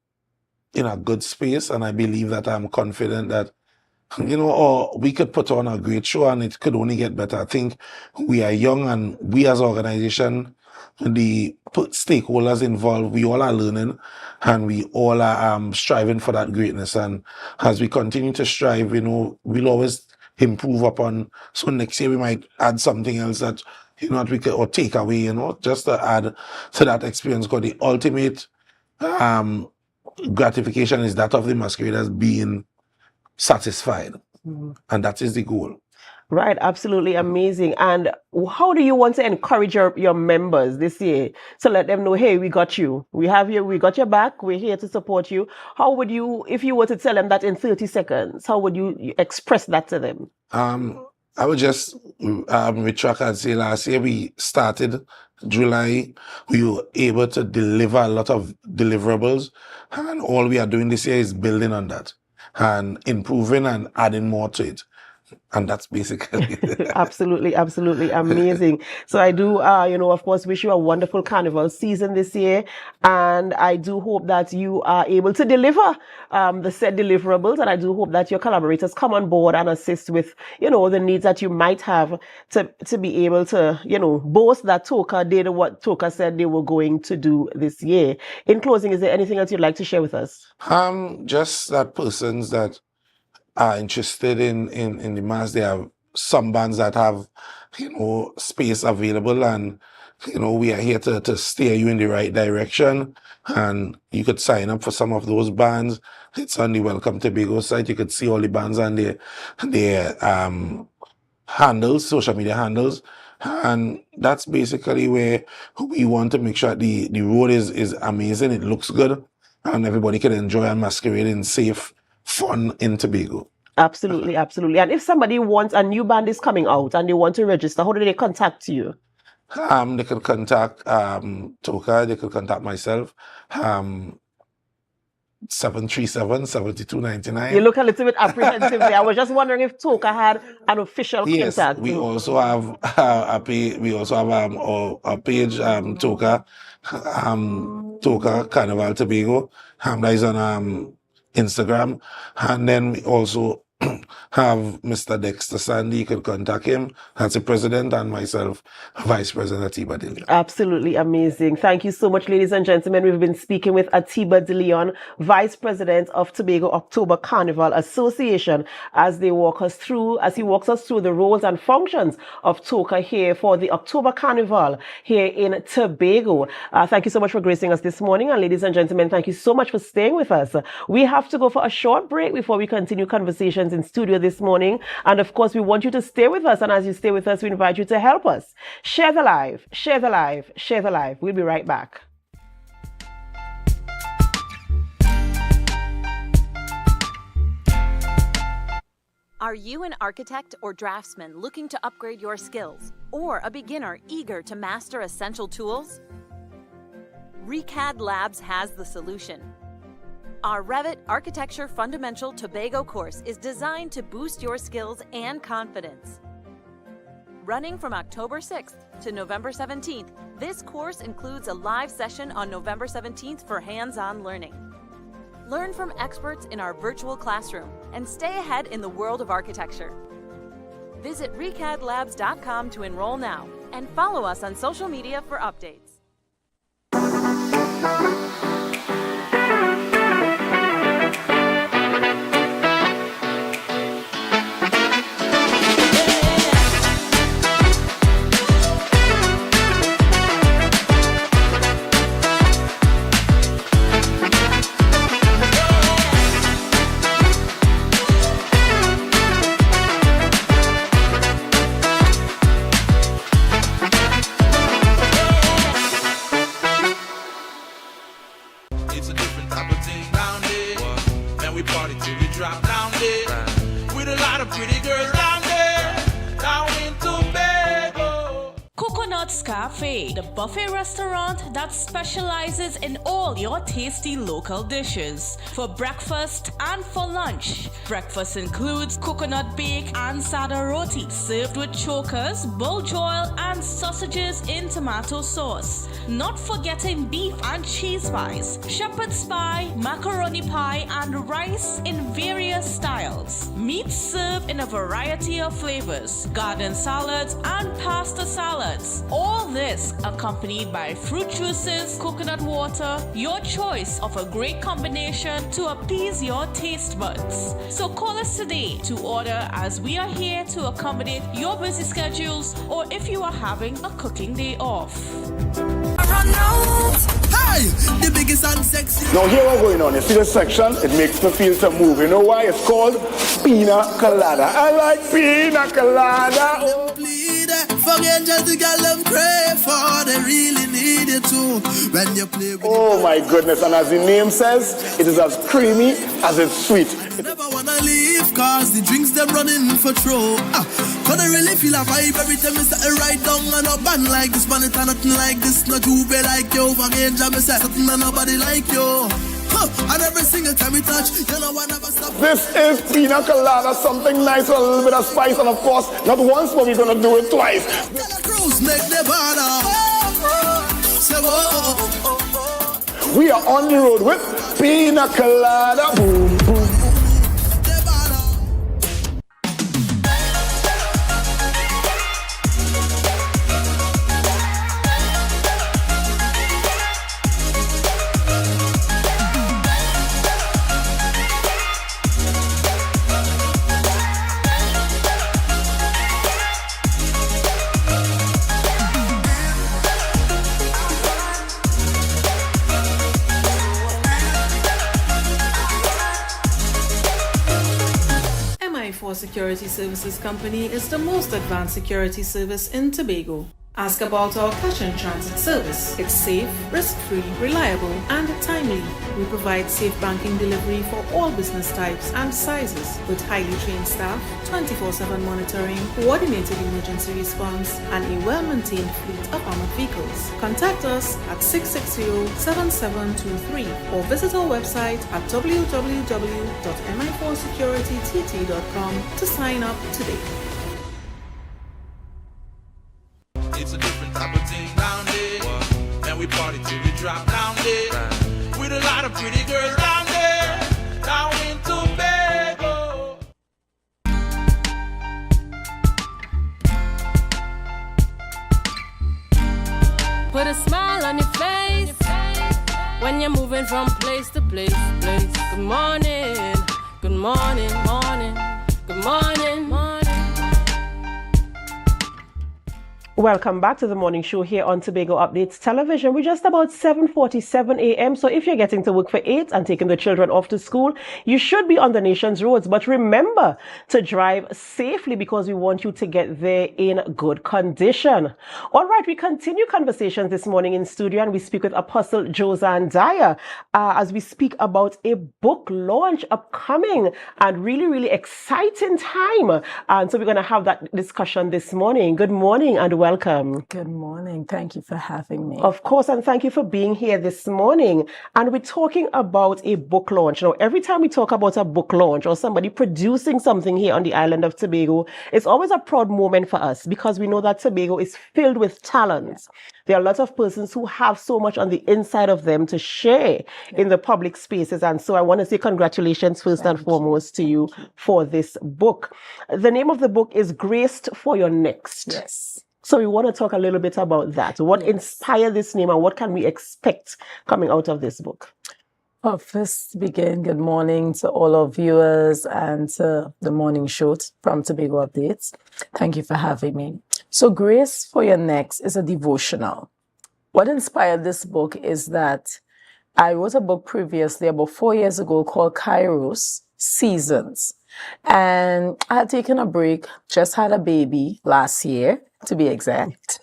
in a good space, and I believe that I'm confident that, we could put on a great show and it could only get better. I think we are young, and we as an organization, the stakeholders involved, we all are learning, and we all are striving for that greatness. And as we continue to strive, we'll always improve upon. So next year we might add something else that, that we could, or take away, just to add to that experience. Because the ultimate gratification is that of the masqueraders being satisfied. And that is the goal. Right, absolutely amazing. And how do you want to encourage your members this year to let them know, hey, we got you. We have you, we got your back, we're here to support you. How would you, if you were to tell them that in 30 seconds, how would you express that to them? I would just retract and say last year we started July, we were able to deliver a lot of deliverables, and all we are doing this year is building on that and improving and adding more to it. And that's basically Absolutely, absolutely amazing. So I do, of course, wish you a wonderful carnival season this year. And I do hope that you are able to deliver the said deliverables. And I do hope that your collaborators come on board and assist with, the needs that you might have to be able to, boast that Toka did what Toka said they were going to do this year. In closing, is there anything else you'd like to share with us? Just that persons that are interested in the mass. There are some bands that have, space available, and, we are here to steer you in the right direction. And you could sign up for some of those bands. It's on the Welcome Tobago site. You could see all the bands and their handles, social media handles. And that's basically where we want to make sure the road is amazing. It looks good, and everybody can enjoy and masquerade in safe fun in Tobago. Absolutely, absolutely. And if somebody wants, a new band is coming out and they want to register, how do they contact you? They can contact Toka, they could contact myself. 737-7299. You look a little bit apprehensive there. I was just wondering if Toka had an official contact. We also have a page. We also have a page, Toka Carnival Tobago. That is on Instagram, and then we also have Mr. Dexter Sandy. You can contact him. That's the president, and myself, Vice President Atiba De Leon. Absolutely amazing. Thank you so much, ladies and gentlemen. We've been speaking with Atiba De Leon, Vice President of Tobago October Carnival Association, as he walks us through the roles and functions of Toka here for the October Carnival here in Tobago. Thank you so much for gracing us this morning. And ladies and gentlemen, thank you so much for staying with us. We have to go for a short break before we continue conversations in studio this morning. And of course, we want you to stay with us. And as you stay with us, we invite you to help us. Share the live, share the live, share the live. We'll be right back. Are you an architect or draftsman looking to upgrade your skills, or a beginner eager to master essential tools? ReCAD Labs has the solution. Our Revit Architecture Fundamental Tobago course is designed to boost your skills and confidence. Running from October 6th to November 17th, this course includes a live session on November 17th for hands-on learning. Learn from experts in our virtual classroom and stay ahead in the world of architecture. Visit recadlabs.com to enroll now and follow us on social media for updates. The buffet restaurant that specializes in all your tasty local dishes. For breakfast and for lunch. Breakfast includes coconut bake and sada roti, served with chokers, bull joil, and sausages in tomato sauce. Not forgetting beef and cheese pies, shepherd's pie, macaroni pie, and rice in various styles. Meat served in a variety of flavors, garden salads, and pasta salads. All this accompanied by fruit juices, coconut water, your choice of a great combination to appease your taste buds. So call us today to order, as we are here to accommodate your busy schedules, or if you are having a cooking day off. run out. Hey, the biggest and sexy. Now here what's going on. You see this section? It makes me feel to move. You know why? It's called Pina Colada. I like Pina Colada. Oh. For angels the girl them pray for, they really need it too. When you play with Oh my goodness, and as the name says, it is as creamy as it's sweet. never wanna leave, cause the drinks them running for throw. Cause I really feel a vibe every time I say right down and a band like this, man, it's nothing like this, not you be like you. For angel me say something and nobody like you. And every single time we touch, you know I never stop. This is Pina Colada, something nice with a little bit of spice, and of course, not once, but we're gonna do it twice. Cruise make the border. Say whoa. We are on the road with Pina Colada. Boom, boom. Security Services Company is the most advanced security service in Tobago. Ask about our cash and transit service. It's safe, risk-free, reliable, and timely. We provide safe banking delivery for all business types and sizes with highly trained staff, 24/7 monitoring, coordinated emergency response, and a well-maintained fleet of armored vehicles. Contact us at 660-7723 or visit our website at www.mi4securitytt.com to sign up today. It's a different type of thing down there. And we party till we drop down there. With a lot of pretty girls down there. Down in Tobago. Put a smile on your face when you're moving from place to place. Good morning, good morning, morning, good morning, morning. Welcome back to the morning show here on Tobago Updates Television. We're just about 7:47 a.m. So if you're getting to work for 8 and taking the children off to school, you should be on the nation's roads. But remember to drive safely because we want you to get there in good condition. All right, we continue conversations this morning in studio and we speak with Apostle Josanne Dyer as we speak about a book launch upcoming and really exciting time. And so we're going to have that discussion this morning. Good morning and welcome. Good morning. Thank you for having me. Of course, and thank you for being here this morning. And we're talking about a book launch. Now, every time we talk about a book launch or somebody producing something here on the island of Tobago, it's always a proud moment for us because we know that Tobago is filled with talents. There are lots of persons who have so much on the inside of them to share in the public spaces. And so I want to say congratulations first and foremost to you for this book. The name of the book is Graced for Your Next. Yes. So we want to talk a little bit about that. What inspired this name and what can we expect coming out of this book? Well, first to begin, good morning to all our viewers and to the morning show from Tobago Updates. Thank you for having me. So Grace for Your Next is a devotional. What inspired this book is that I wrote a book previously about 4 years ago called Kairos Seasons. And I had taken a break, just had a baby last year, to be exact.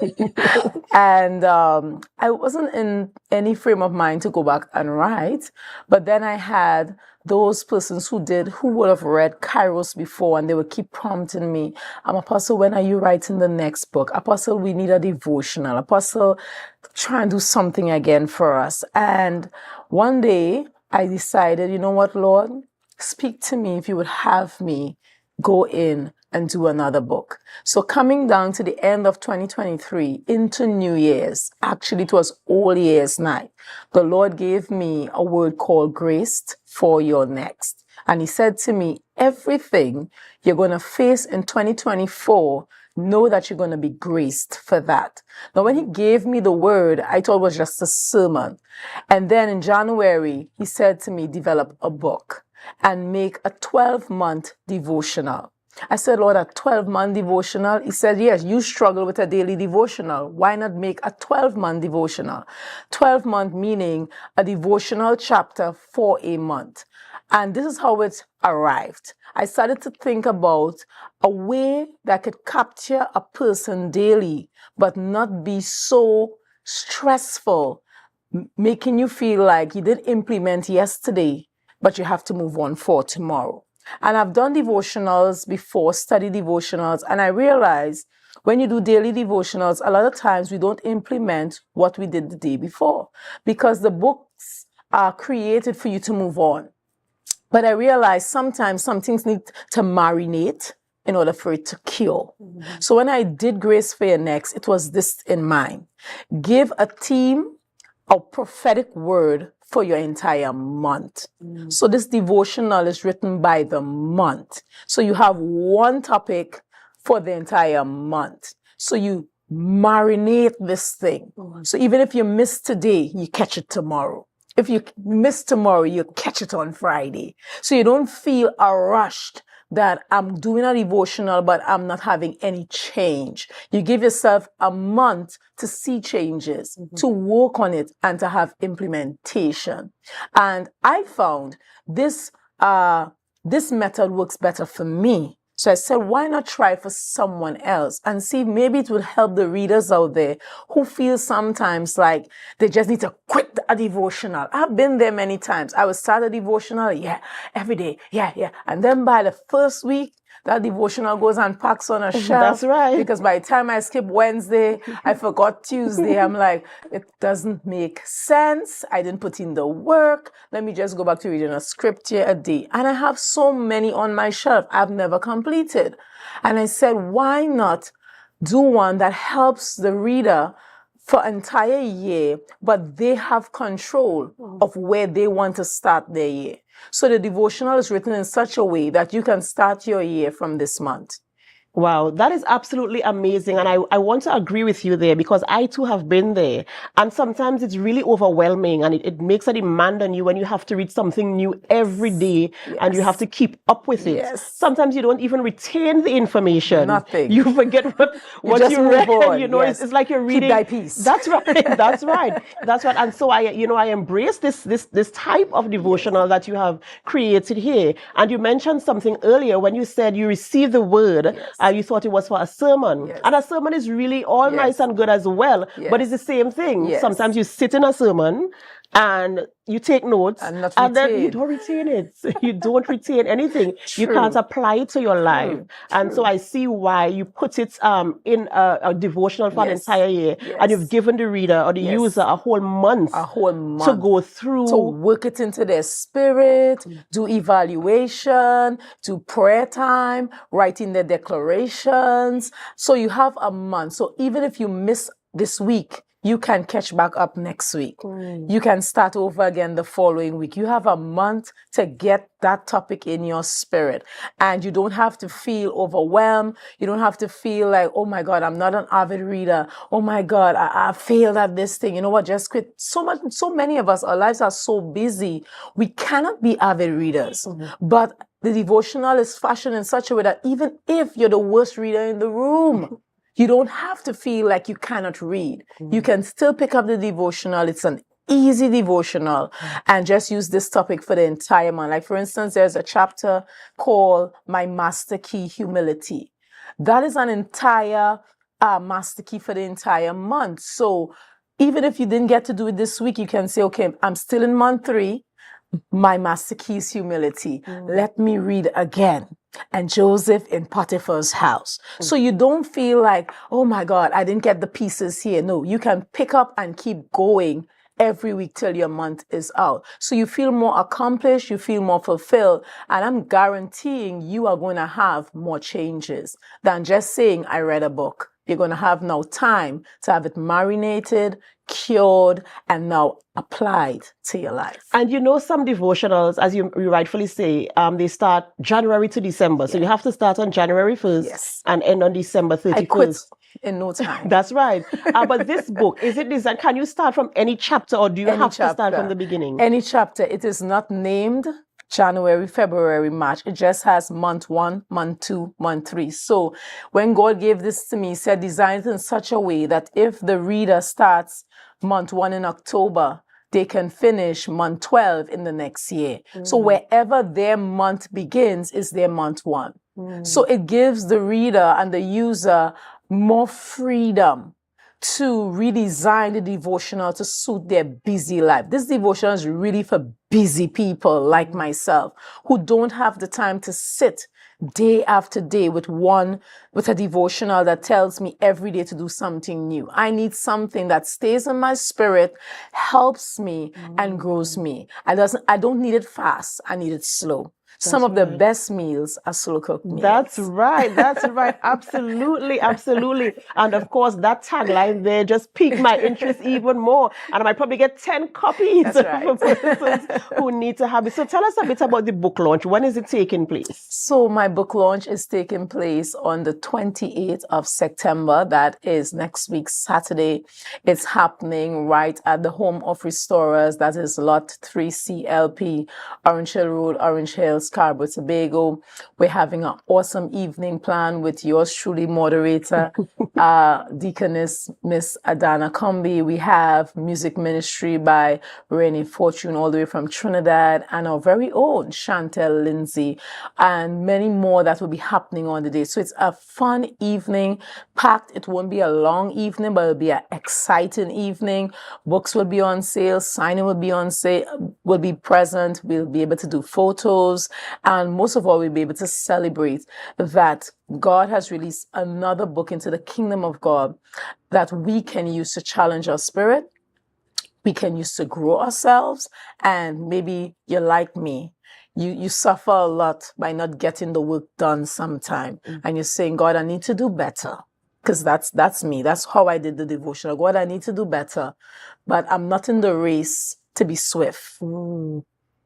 And I wasn't in any frame of mind to go back and write. But then I had those persons who would have read Kairos before, and they would keep prompting me, Apostle, when are you writing the next book? Apostle, we need a devotional. Apostle, try and do something again for us. And one day I decided, you know what, Lord? Speak to me if you would have me go in and do another book. So coming down to the end of 2023 into New Year's, actually it was all year's night, the Lord gave me a word called Graced for Your Next. And he said to me, everything you're going to face in 2024, know that you're going to be graced for that. Now, when he gave me the word, I thought it was just a sermon. And then in January, he said to me, develop a book and make a 12-month devotional. I said, Lord, a 12-month devotional? He said, yes, you struggle with a daily devotional. Why not make a 12-month devotional? 12-month meaning a devotional chapter for a month. And this is how it arrived. I started to think about a way that could capture a person daily, but not be so stressful, making you feel like you didn't implement yesterday, but you have to move on for tomorrow. And I've done devotionals before, study devotionals, and I realized when you do daily devotionals, a lot of times we don't implement what we did the day before because the books are created for you to move on. But I realized sometimes some things need to marinate in order for it to cure. So when I did Grace for Your Next, it was this in mind. Give a team a prophetic word for your entire month. So this devotional is written by the month. So you have one topic for the entire month. So you marinate this thing. So even if you miss today, you catch it tomorrow. If you miss tomorrow, you catch it on Friday. So you don't feel rushed that I'm doing a devotional, but I'm not having any change. You give yourself a month to see changes, to work on it, and to have implementation. And I found this method works better for me. So I said, why not try for someone else and see if maybe it would help the readers out there who feel sometimes like they just need to quit a devotional. I've been there many times. I would start a devotional, every day, and then by the first week, that devotional goes and packs on a shelf. That's right. Because by the time I skip Wednesday, I forgot Tuesday. I'm like, it doesn't make sense. I didn't put in the work. Let me just go back to reading a scripture a day. And I have so many on my shelf I've never completed. And I said, why not do one that helps the reader for an entire year, but they have control of where they want to start their year. So the devotional is written in such a way that you can start your year from this month. Wow, that is absolutely amazing. And I want to agree with you there because I too have been there. And sometimes it's really overwhelming and it makes a demand on you when you have to read something new every day and you have to keep up with it. Sometimes you don't even retain the information. Nothing. You forget what you read. On. You know, it's like you're reading. Keep thy peace. That's right. That's right. That's right. And so I embrace this type of devotional that you have created here. And you mentioned something earlier when you said you received the word. You thought it was for a sermon. And a sermon is really all nice and good as well, but it's the same thing. Sometimes you sit in a sermon and you take notes and then you don't retain it. You don't retain anything. You can't apply it to your life. And so I see why you put it in a devotional for an entire year and you've given the reader or the user a whole month to go through. To work it into their spirit, do evaluation, do prayer time, writing their declarations. So you have a month. So even if you miss this week, you can catch back up next week. You can start over again the following week. You have a month to get that topic in your spirit. And you don't have to feel overwhelmed. You don't have to feel like, oh my God, I'm not an avid reader. Oh my God, I failed at this thing. You know what? Just quit. So many of us, our lives are so busy. We cannot be avid readers. But the devotional is fashioned in such a way that even if you're the worst reader in the room, you don't have to feel like you cannot read. You can still pick up the devotional. It's an easy devotional and just use this topic for the entire month. Like for instance, there's a chapter called My Master Key, Humility. That is an entire master key for the entire month. So even if you didn't get to do it this week, you can say, okay, I'm still in month 3. My master key is humility. Let me read again. And Joseph in Potiphar's house. So you don't feel like, oh my God, I didn't get the pieces here. No, you can pick up and keep going every week till your month is out. So you feel more accomplished, you feel more fulfilled, and I'm guaranteeing you are going to have more changes than just saying, I read a book. You're going to have now time to have it marinated, cured, and now applied to your life. And you know, some devotionals, as you rightfully say, they start January to December. So you have to start on January 1st and end on December 31st. I quit in no time. That's right. But this book, is it designed? Can you start from any chapter or do you have to start from the beginning? Any chapter. It is not named January, February, March. It just has month 1, month 2, month 3. So when God gave this to me, he said, design it in such a way that if the reader starts month 1 in October, they can finish month 12 in the next year. So wherever their month begins is their month 1. So it gives the reader and the user more freedom to redesign the devotional to suit their busy life. This devotional is really for busy people like myself who don't have the time to sit day after day with a devotional that tells me every day to do something new. I need something that stays in my spirit, helps me, and grows me. I don't need it fast. I need it slow. Some of the best meals are slow cooked meals. That's right. That's right. Absolutely. Absolutely. And of course, that tagline there just piqued my interest even more. And I might probably get 10 copies for persons who need to have it. So tell us a bit about the book launch. When is it taking place? So my book launch is taking place on the 28th of September. That is next week, Saturday. It's happening right at the Home of Restorers. That is Lot 3 CLP, Orange Hill Road, Orange Hill, Scarborough, Tobago. We're having an awesome evening plan with yours truly, moderator, Deaconess Miss Adana Combi. We have music ministry by Renee Fortune all the way from Trinidad, and our very own Chantel Lindsay, and many more that will be happening on the day. So it's a fun evening, packed. It won't be a long evening, but it'll be an exciting evening. Books will be on sale, signing will be on sale, will be present. We'll be able to do photos. And most of all, we'll be able to celebrate that God has released another book into the kingdom of God that we can use to challenge our spirit. We can use to grow ourselves. And maybe you're like me. You suffer a lot by not getting the work done sometime. And you're saying, God, I need to do better. Because that's me. That's how I did the devotional. God, I need to do better. But I'm not in the race to be swift.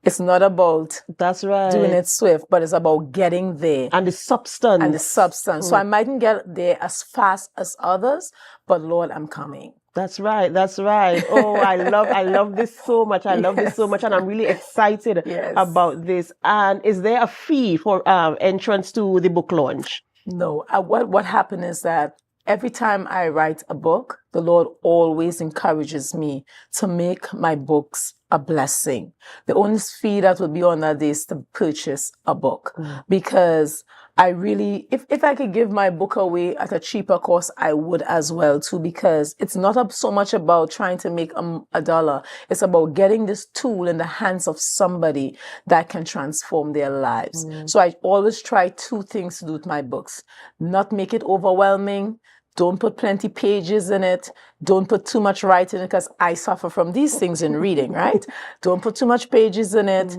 It's not about doing it swift, but it's about getting there. And the substance. So I mightn't get there as fast as others, but Lord, I'm coming. That's right. That's right. Oh, I love this so much. I love this so much. And I'm really excited about this. And is there a fee for entrance to the book launch? No. What happened is that every time I write a book, the Lord always encourages me to make my books a blessing. The only fee that will be on that day is to purchase a book. Because I really, if I could give my book away at a cheaper cost, I would as well too, because it's not so much about trying to make a dollar. It's about getting this tool in the hands of somebody that can transform their lives. So I always try 2 things to do with my books. Not make it overwhelming. Don't put plenty pages in it. Don't put too much writing in it, because I suffer from these things in reading, right? Don't put too much pages in it.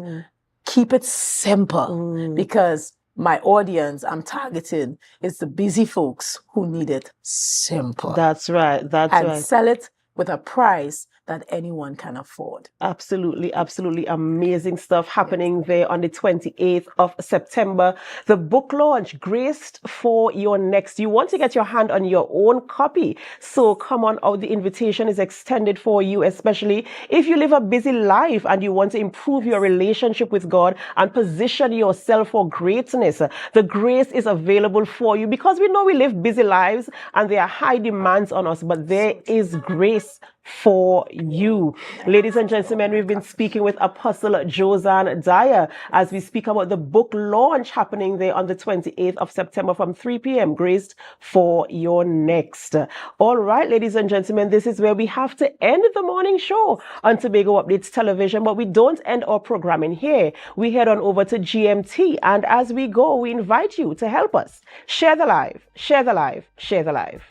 Keep it simple, because my audience I'm targeting is the busy folks who need it simple. That's right. That's and right. Sell it with a price that anyone can afford. Absolutely, absolutely amazing stuff happening there on the 28th of September. The book launch, Graced for Your Next. You want to get your hand on your own copy. So come on out. The invitation is extended for you, especially if you live a busy life and you want to improve your relationship with God and position yourself for greatness. The grace is available for you, because we know we live busy lives and there are high demands on us, but there is grace for you. Ladies and gentlemen, we've been speaking with Apostle Josanne Dyer as we speak about the book launch happening there on the 28th of September from 3 p.m. Graced for Your Next. All right, ladies and gentlemen, this is where we have to end the morning show on Tobago Updates Television, but we don't end our programming here. We head on over to GMT, and as we go, we invite you to help us share the live, share the live, share the live.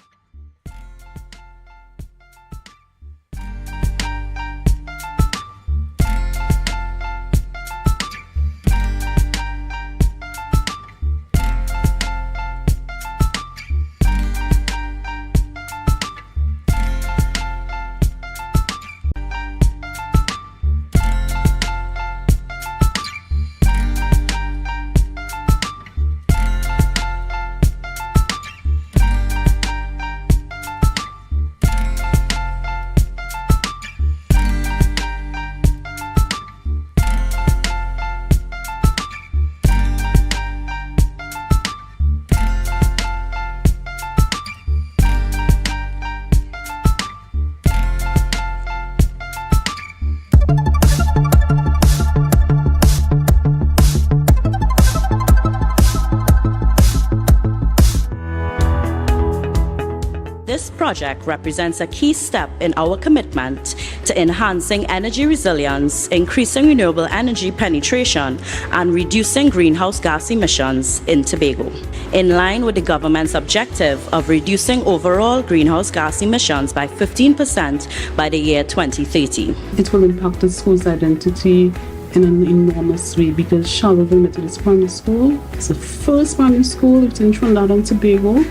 This project represents a key step in our commitment to enhancing energy resilience, increasing renewable energy penetration, and reducing greenhouse gas emissions in Tobago, in line with the government's objective of reducing overall greenhouse gas emissions by 15% by the year 2030. It will impact the school's identity in an enormous way because Charlottesville Methodist Primary School is the first primary school in Trinidad and Tobago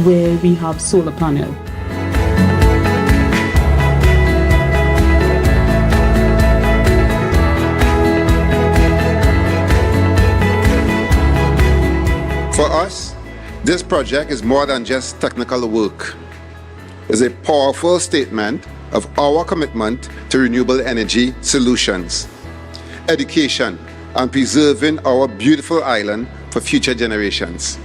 where we have solar panel. For us, this project is more than just technical work. It's a powerful statement of our commitment to renewable energy solutions, education, and preserving our beautiful island for future generations.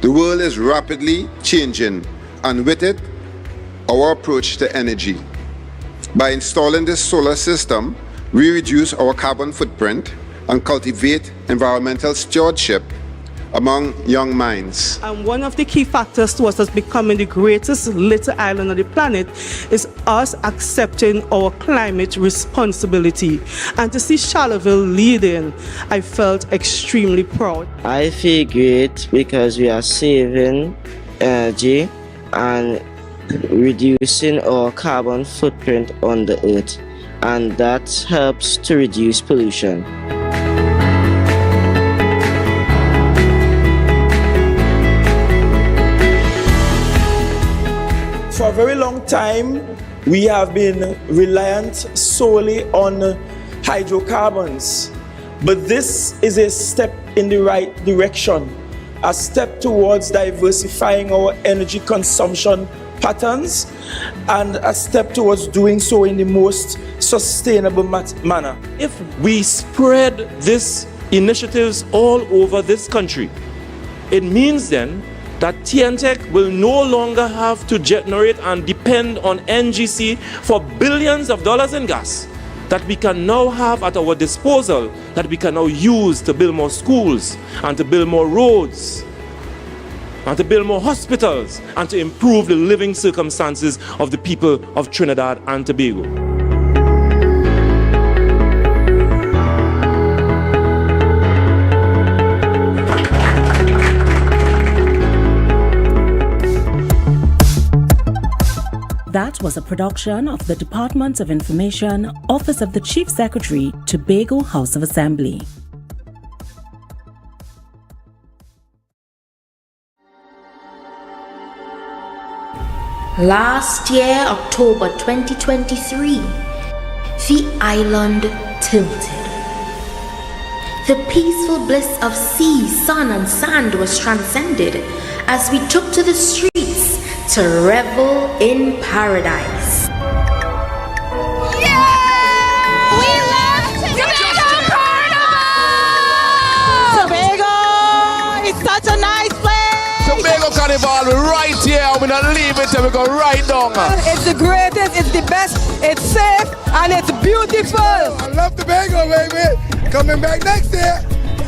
The world is rapidly changing, and with it, our approach to energy. By installing this solar system, we reduce our carbon footprint and cultivate environmental stewardship among young minds. And one of the key factors towards us becoming the greatest little island on the planet is us accepting our climate responsibility. And to see Charlottesville leading, I felt extremely proud. I feel great because we are saving energy and reducing our carbon footprint on the earth, and that helps to reduce pollution. For a very long time, we have been reliant solely on hydrocarbons. But this is a step in the right direction, a step towards diversifying our energy consumption patterns, and a step towards doing so in the most sustainable manner. If we spread these initiatives all over this country, it means then that TNTech will no longer have to generate and depend on NGC for billions of dollars in gas that we can now have at our disposal, that we can now use to build more schools and to build more roads and to build more hospitals and to improve the living circumstances of the people of Trinidad and Tobago. That was a production of the Department of Information, Office of the Chief Secretary, Tobago House of Assembly. Last year, October 2023, the island tilted. The peaceful bliss of sea, sun, and sand was transcended as we took to the streets to revel in paradise. Tobago! It's such a nice place! Tobago Carnival, we're right here. We're not leaving till we go right down. It's the greatest, it's the best, it's safe, and it's beautiful. I love Tobago, baby. Coming back next year.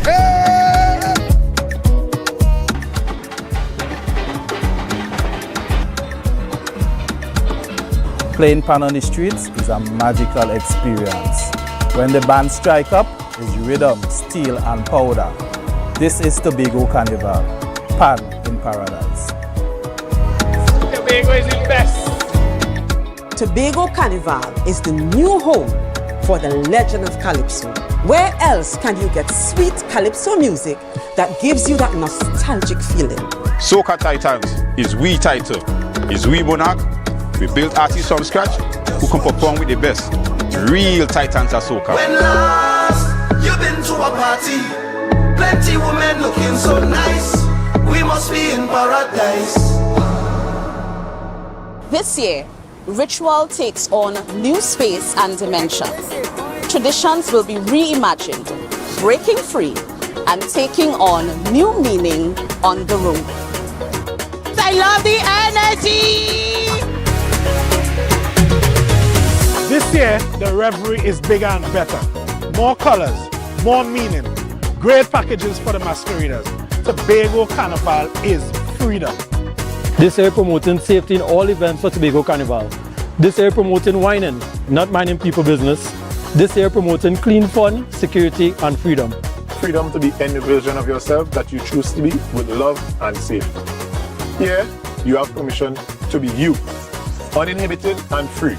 Hey! Playing pan on the streets is a magical experience. When the band strike up, it's rhythm, steel and powder. This is Tobago Carnival, pan in paradise. Tobago is the best. Tobago Carnival is the new home for the legend of Calypso. Where else can you get sweet Calypso music that gives you that nostalgic feeling? Soca Titans is we title, is we monarch. We built artists from scratch who can perform with the best. Real titans of soca. When last you've been to a party, plenty women looking so nice. We must be in paradise. This year, ritual takes on new space and dimension. Traditions will be reimagined, breaking free, and taking on new meaning on the road. I love the energy! This year, the revelry is bigger and better. More colors, more meaning, great packages for the masqueraders. Tobago Carnival is freedom. This year promoting safety in all events for Tobago Carnival. This year promoting whining, not minding people business. This year promoting clean fun, security and freedom. Freedom to be any version of yourself that you choose to be with love and safety. Here, you have permission to be you, uninhibited and free.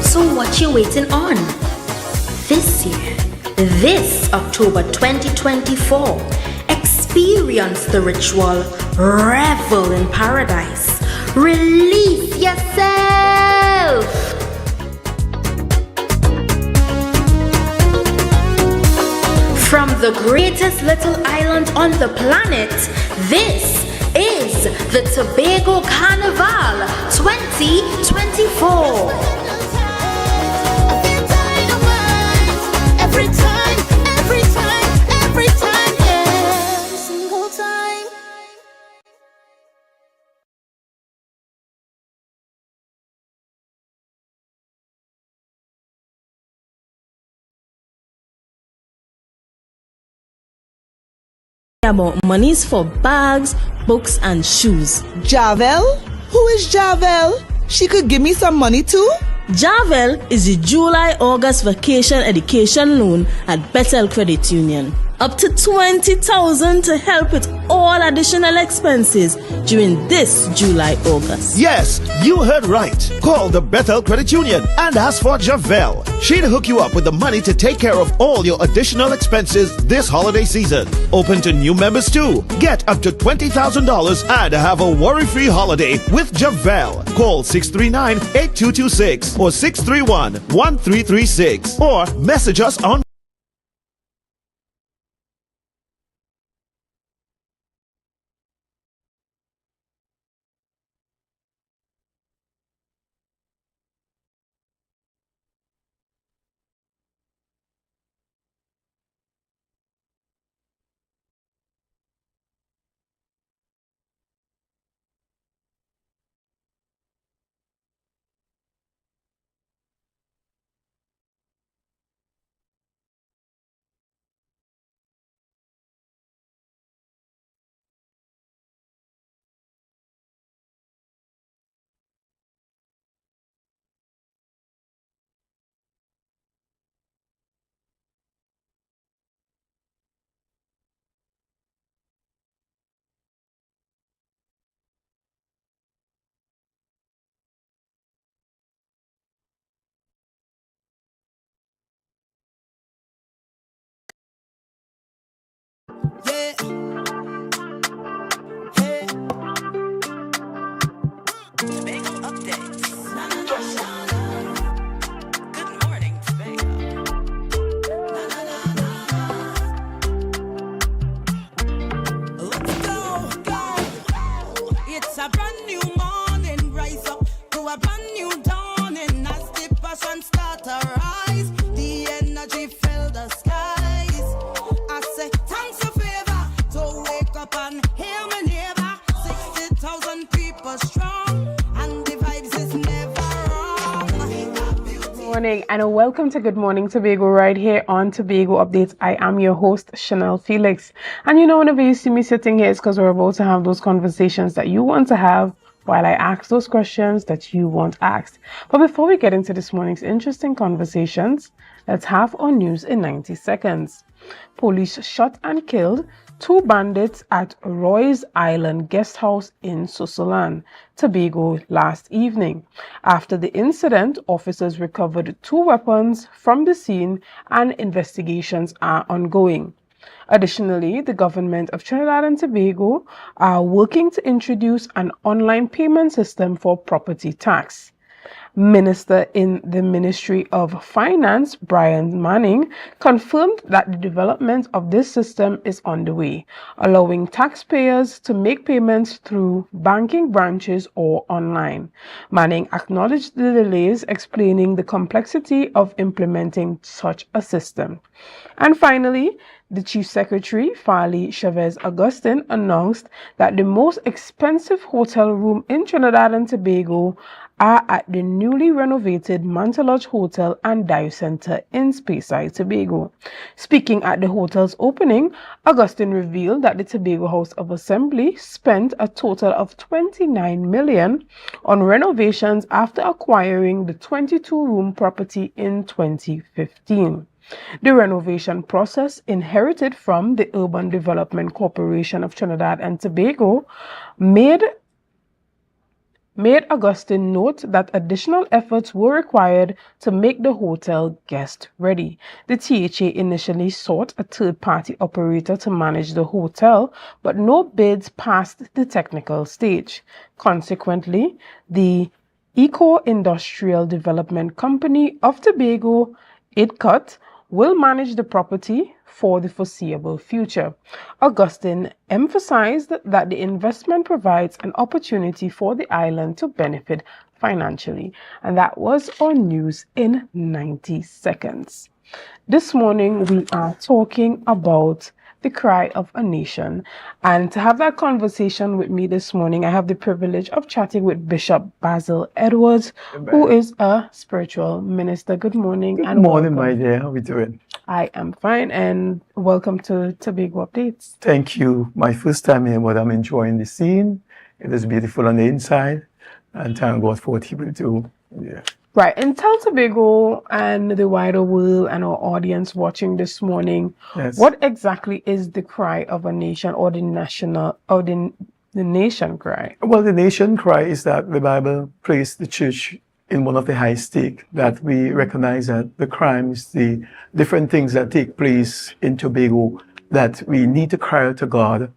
So what you waiting on? This year, this October 2024, experience the ritual, revel in paradise, release yourself. From the greatest little island on the planet, this is the Tobago Carnival 2024. Every time, every time, every time, every single time. About monies for bags, books, and shoes. Javel? Who is Javel? She could give me some money too? Javel is the July-August vacation education loan at Bethel Credit Union. Up to $20,000 to help with all additional expenses during this July-August. Yes, you heard right. Call the Bethel Credit Union and ask for Javel. She'd hook you up with the money to take care of all your additional expenses this holiday season. Open to new members too. Get up to $20,000 and have a worry-free holiday with Javel. Call 639-8226 or 631-1336 or message us on And welcome to Good Morning Tobago right here on Tobago Updates. I am your host, Chanel Felix. And you know, whenever you see me sitting here, it's because we're about to have those conversations that you want to have while I ask those questions that you want asked. But before we get into this morning's interesting conversations, let's have our news in 90 seconds. Police shot and killed 2 bandits at Roy's Island guest house in Susulan, Tobago last evening. After the incident, officers recovered 2 weapons from the scene and investigations are ongoing. Additionally, the government of Trinidad and Tobago are working to introduce an online payment system for property tax. Minister in the Ministry of Finance, Brian Manning, confirmed that the development of this system is underway, allowing taxpayers to make payments through banking branches or online. Manning acknowledged the delays, explaining the complexity of implementing such a system. And finally, the Chief Secretary, Farley Chavez Augustine, announced that the most expensive hotel room in Trinidad and Tobago are at the newly renovated Manta Lodge Hotel and Dive Center in Speyside, Tobago. Speaking at the hotel's opening, Augustine revealed that the Tobago House of Assembly spent a total of $29 million on renovations after acquiring the 22-room property in 2015. The renovation process, inherited from the Urban Development Corporation of Trinidad and Tobago, made Augustine note that additional efforts were required to make the hotel guest ready. The THA initially sought a third-party operator to manage the hotel, but no bids passed the technical stage. Consequently, the Eco-Industrial Development Company of Tobago, IDCOT, will manage the property for the foreseeable future. Augustine emphasized that the investment provides an opportunity for the island to benefit financially. And that was our news in 90 seconds. This morning we are talking about the cry of a nation. And to have that conversation with me this morning, I have the privilege of chatting with Bishop Basil Edwards, who is a spiritual minister. Good morning. Good morning, my dear. How are we doing? I am fine, and welcome to Tobago Updates. Thank you. My first time here, but I'm enjoying the scene. It is beautiful on the inside, and thank God for what He will do. Yeah. Right, and tell Tobago and the wider world and our audience watching this morning, Yes. what exactly is the cry of a nation, or the national, or the nation cry? Well, the nation cry is that the Bible placed the church in one of the high stake, that we recognize that the crimes, the different things that take place in Tobago, that we need to cry out to God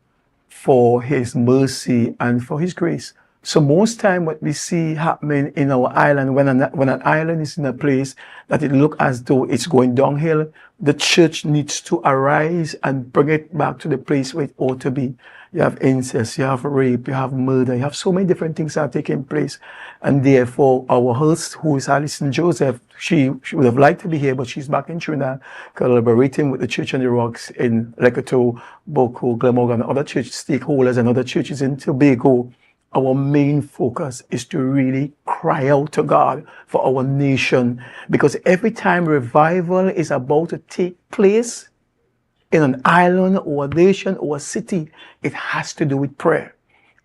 for His mercy and for His grace. So most time what we see happening in our island, when an island is in a place that it looks as though it's going downhill, the church needs to arise and bring it back to the place where it ought to be. You have incest, you have rape, you have murder, you have so many different things that are taking place. And therefore, our host, who is Alison Joseph, she would have liked to be here, but she's back in Trinidad, collaborating with the Church on the Rocks in Lekoto, Boko, Glamorgan, other church stakeholders and other churches in Tobago. Our main focus is to really cry out to God for our nation, because every time revival is about to take place in an island or a nation or a city, it has to do with prayer.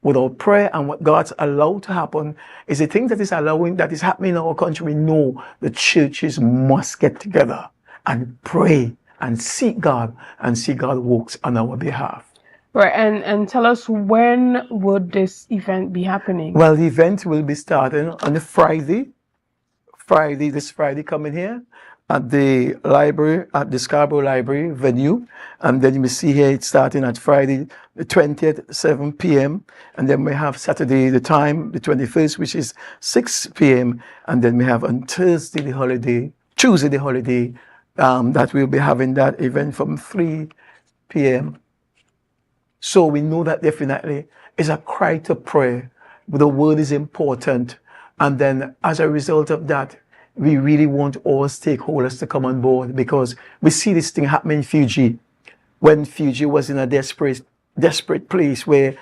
Without prayer and what God's allowed to happen is the thing that is happening in our country. We know the churches must get together and pray and seek God, and see God works on our behalf. Right, and tell us, when would this event be happening? Well, the event will be starting on a this Friday coming here at the library, at the Scarborough Library venue. And then you will see here it's starting at Friday the 20th, 7 p.m. And then we have Saturday, the time, the 21st, which is 6 p.m. And then we have on Tuesday the holiday, that we'll be having that event from 3 p.m. So we know that definitely is a cry to prayer. The word is important. And then as a result of that, we really want all stakeholders to come on board, because we see this thing happening in Fiji. When Fiji was in a desperate place where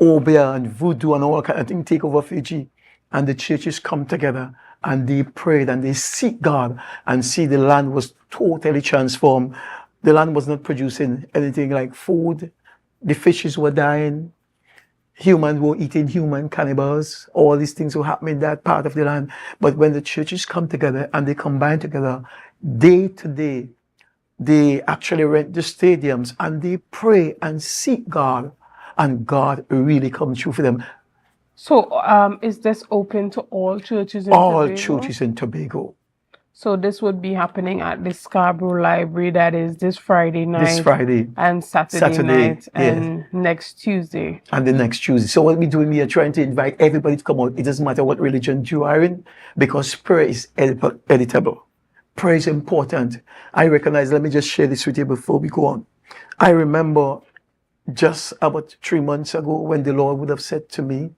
Obia and voodoo and all kind of things take over Fiji, and the churches come together and they prayed and they seek God, and see the land was totally transformed. The land was not producing anything like food. The fishes were dying. Humans were eating human, cannibals. All these things were happening in that part of the land. But when the churches come together and they combine together, day to day, they actually rent the stadiums and they pray and seek God, and God really comes through for them. So is this open to all churches in All Tobago? churches in Tobago. So this would be happening at the Scarborough Library, that is this Friday night. This Friday. And Saturday night, and yes. next Tuesday. And the next Tuesday. So what we're doing, we are trying to invite everybody to come out. It doesn't matter what religion you are in, because prayer is editable. Prayer is important. I recognize, let me just share this with you before we go on. I remember just about 3 months ago when the Lord would have said to me,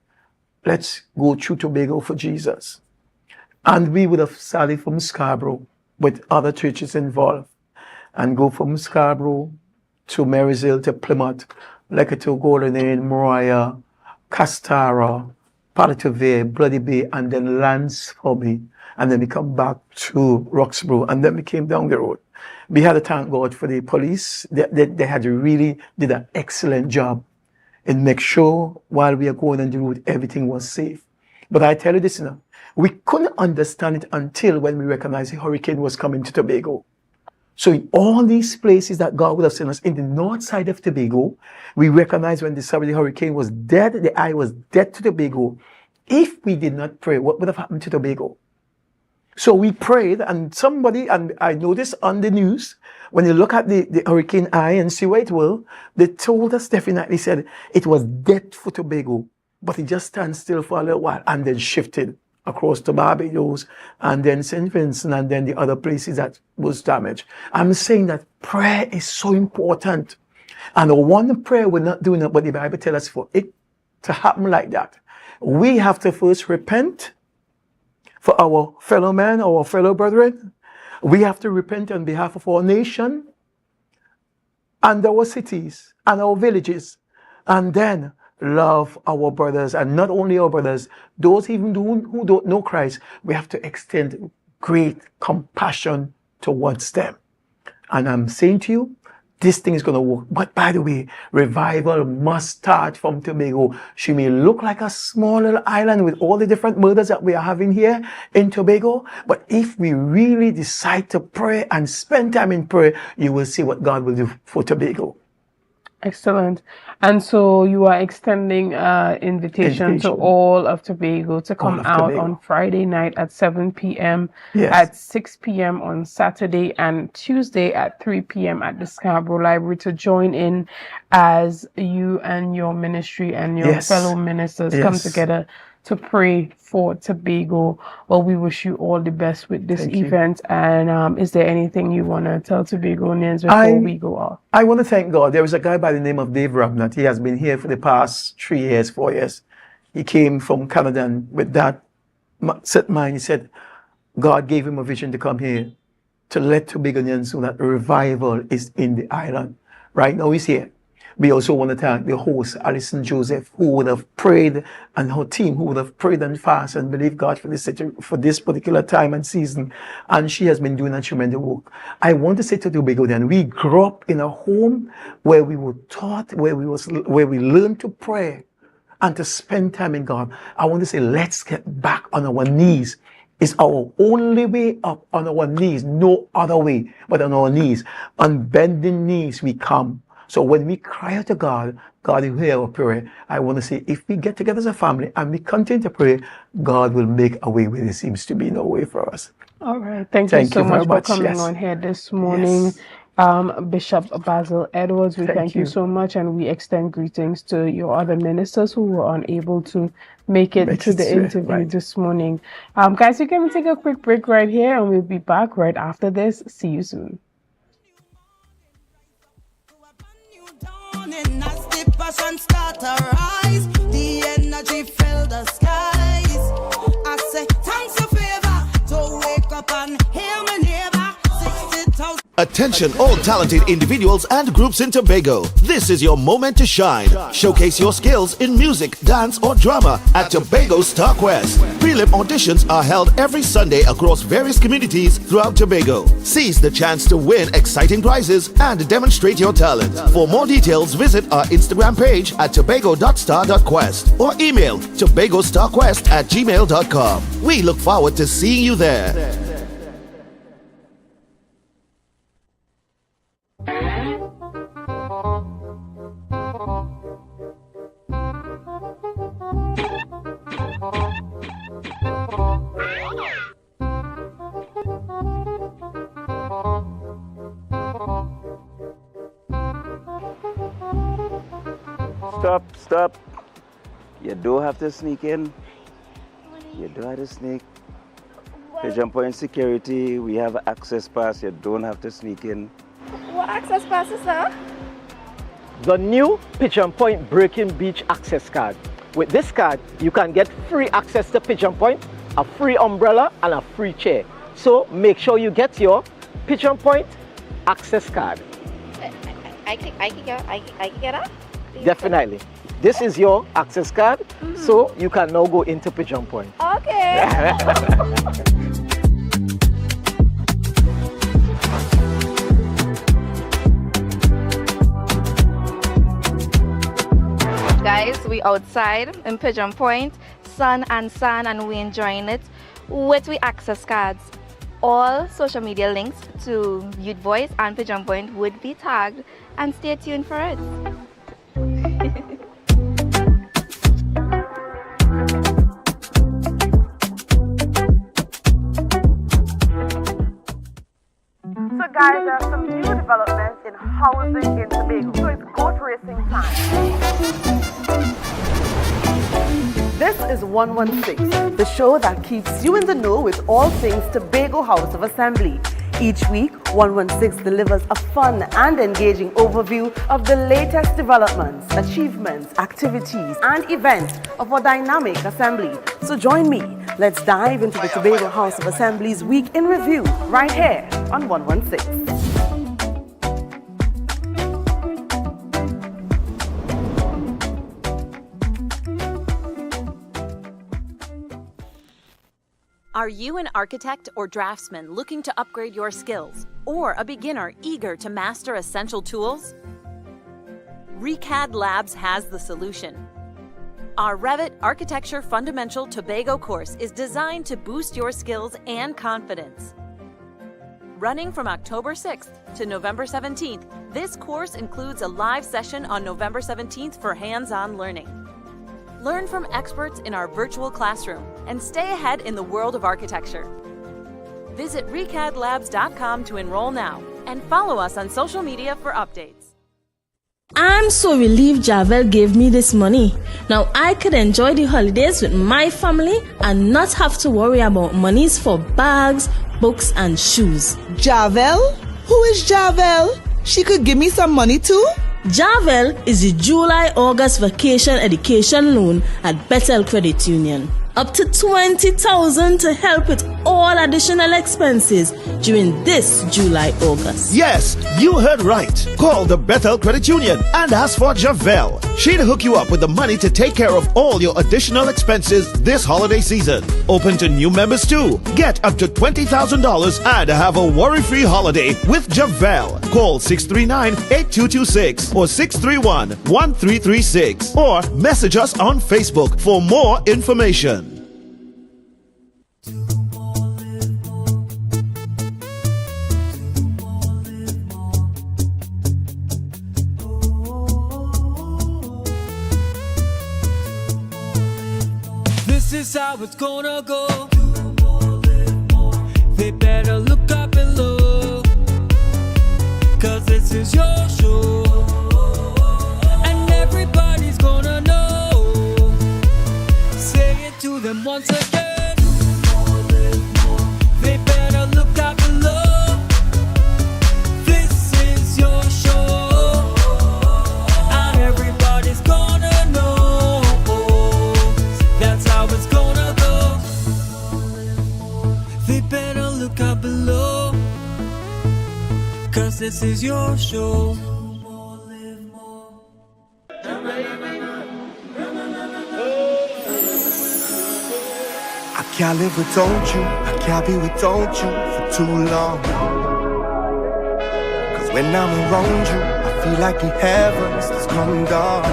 let's go through Tobago for Jesus. And we would have started from Scarborough with other churches involved, and go from Scarborough to Marysville, to Plymouth, like to Golden Inn, Mariah, Castara, Palatavie, Bloody Bay, and then Lance Hobby. And then we come back to Roxborough, and then we came down the road. We had to thank God for the police. They had really did an excellent job in make sure while we are going on the route, everything was safe. But I tell you this now, we couldn't understand it until when we recognized the hurricane was coming to Tobago. So in all these places that God would have sent us, in the north side of Tobago, we recognized when the Saturday hurricane was dead, the eye was dead to Tobago. If we did not pray, what would have happened to Tobago? So we prayed, and somebody, and I noticed on the news, when you look at the hurricane eye and see where it was, they told us definitely said it was dead for Tobago, but it just stand still for a little while and then shifted across to Barbados and then St. Vincent and then the other places that was damaged. I'm saying that prayer is so important. And one prayer we're not doing it, but the Bible tells us for it to happen like that, we have to first repent for our fellow men, our fellow brethren. We have to repent on behalf of our nation and our cities and our villages, and then love our brothers, and not only our brothers, those even who don't know Christ. We have to extend great compassion towards them. And I'm saying to you, this thing is going to work. But by the way, revival must start from Tobago. She may look like a small little island with all the different murders that we are having here in Tobago. But if we really decide to pray and spend time in prayer, you will see what God will do for Tobago. Excellent. And so you are extending invitation to all of Tobago to come out on Friday night at 7 p.m., at 6 p.m. on Saturday, and Tuesday at 3 p.m. at the Scarborough Library to join in as you and your ministry and your fellow ministers come together to pray for Tobago. Well, we wish you all the best with this event. And is there anything you want to tell Tobagonians before we go off? I want to thank God. There was a guy by the name of Dave Rabnett. He has been here for the past 3 years, 4 years. He came from Canada, and with that set mind, he said God gave him a vision to come here to let Tobagonians know that revival is in the island. Right now he's here. We also want to thank the host, Alison Joseph, who would have prayed, and her team, who would have prayed and fasted and believed God for this particular time and season. And she has been doing a tremendous work. I want to say to Tobago then, we grew up in a home where we were taught, where we learned to pray and to spend time in God. I want to say, let's get back on our knees. It's our only way up, on our knees, no other way but on our knees. On bending knees we come. So when we cry out to God, God will hear our prayer. I want to say, if we get together as a family and we continue to pray, God will make a way where there seems to be no way for us. All right. Thank you so much for coming on here this morning. Bishop Basil Edwards, we thank you so much, and we extend greetings to your other ministers who were unable to make it to the interview this morning. Guys, we're going to take a quick break right here, and we'll be back right after this. See you soon. As the passion start to rise, the energy fill the skies. I say thanks a favor to wake up and hear my neighbor. 60,000. Attention all talented individuals and groups in Tobago. This is your moment to shine. Showcase your skills in music, dance or drama at Tobago Star Quest. Prelim auditions are held every Sunday across various communities throughout Tobago. Seize the chance to win exciting prizes and demonstrate your talent. For more details, visit our Instagram page at tobago.star.quest or email tobagostarquest@gmail.com. We look forward to seeing you there. Stop. You don't have to sneak in. You don't have to sneak. Pigeon Point security, we have access pass. You don't have to sneak in. What access pass is that? The new Pigeon Point Breaking Beach access card. With this card, you can get free access to Pigeon Point, a free umbrella, and a free chair. So make sure you get your Pigeon Point access card. I can get up? Definitely. This is your access card, so you can now go into Pigeon Point. Okay. Guys, we outside in Pigeon Point, sun and sand, and we enjoying it with we access cards. All social media links to Youth Voice and Pigeon Point would be tagged, and stay tuned for it. So guys, there are some new developments in housing in Tobago. So it's goat racing time. This is 116, the show that keeps you in the know with all things Tobago House of Assembly. Each week, 116 delivers a fun and engaging overview of the latest developments, achievements, activities, and events of our dynamic assembly. So join me. Let's dive into the Tobago House of Assembly's Week in Review right here on 116. Are you an architect or draftsman looking to upgrade your skills, or a beginner eager to master essential tools? ReCAD Labs has the solution. Our Revit Architecture Fundamental Tobago course is designed to boost your skills and confidence. Running from October 6th to November 17th, this course includes a live session on November 17th for hands-on learning. Learn from experts in our virtual classroom and stay ahead in the world of architecture. Visit recadlabs.com to enroll now and follow us on social media for updates. I'm so relieved Javel gave me this money. Now I could enjoy the holidays with my family and not have to worry about monies for bags, books and shoes. Javel? Who is Javel? She could give me some money too? Javel is the July-August vacation education loan at Bethel Credit Union. Up to $20,000 to help with all additional expenses during this July-August. Yes, you heard right. Call the Bethel Credit Union and ask for Javel. She'll hook you up with the money to take care of all your additional expenses this holiday season. Open to new members too. Get up to $20,000 and have a worry-free holiday with Javel. Call 639-8226 or 631-1336 or message us on Facebook for more information. This is how it's gonna go. They better look up and look, 'cause this is your show, and everybody's gonna know. Say it to them once again. They better look up and look. This is your show, and everybody's gonna know. That's how it's gonna go. They better look up below, 'cause this is your show. I can't live without you, I can't be without you for too long. 'Cause when I'm around you, I feel like the heavens is coming down.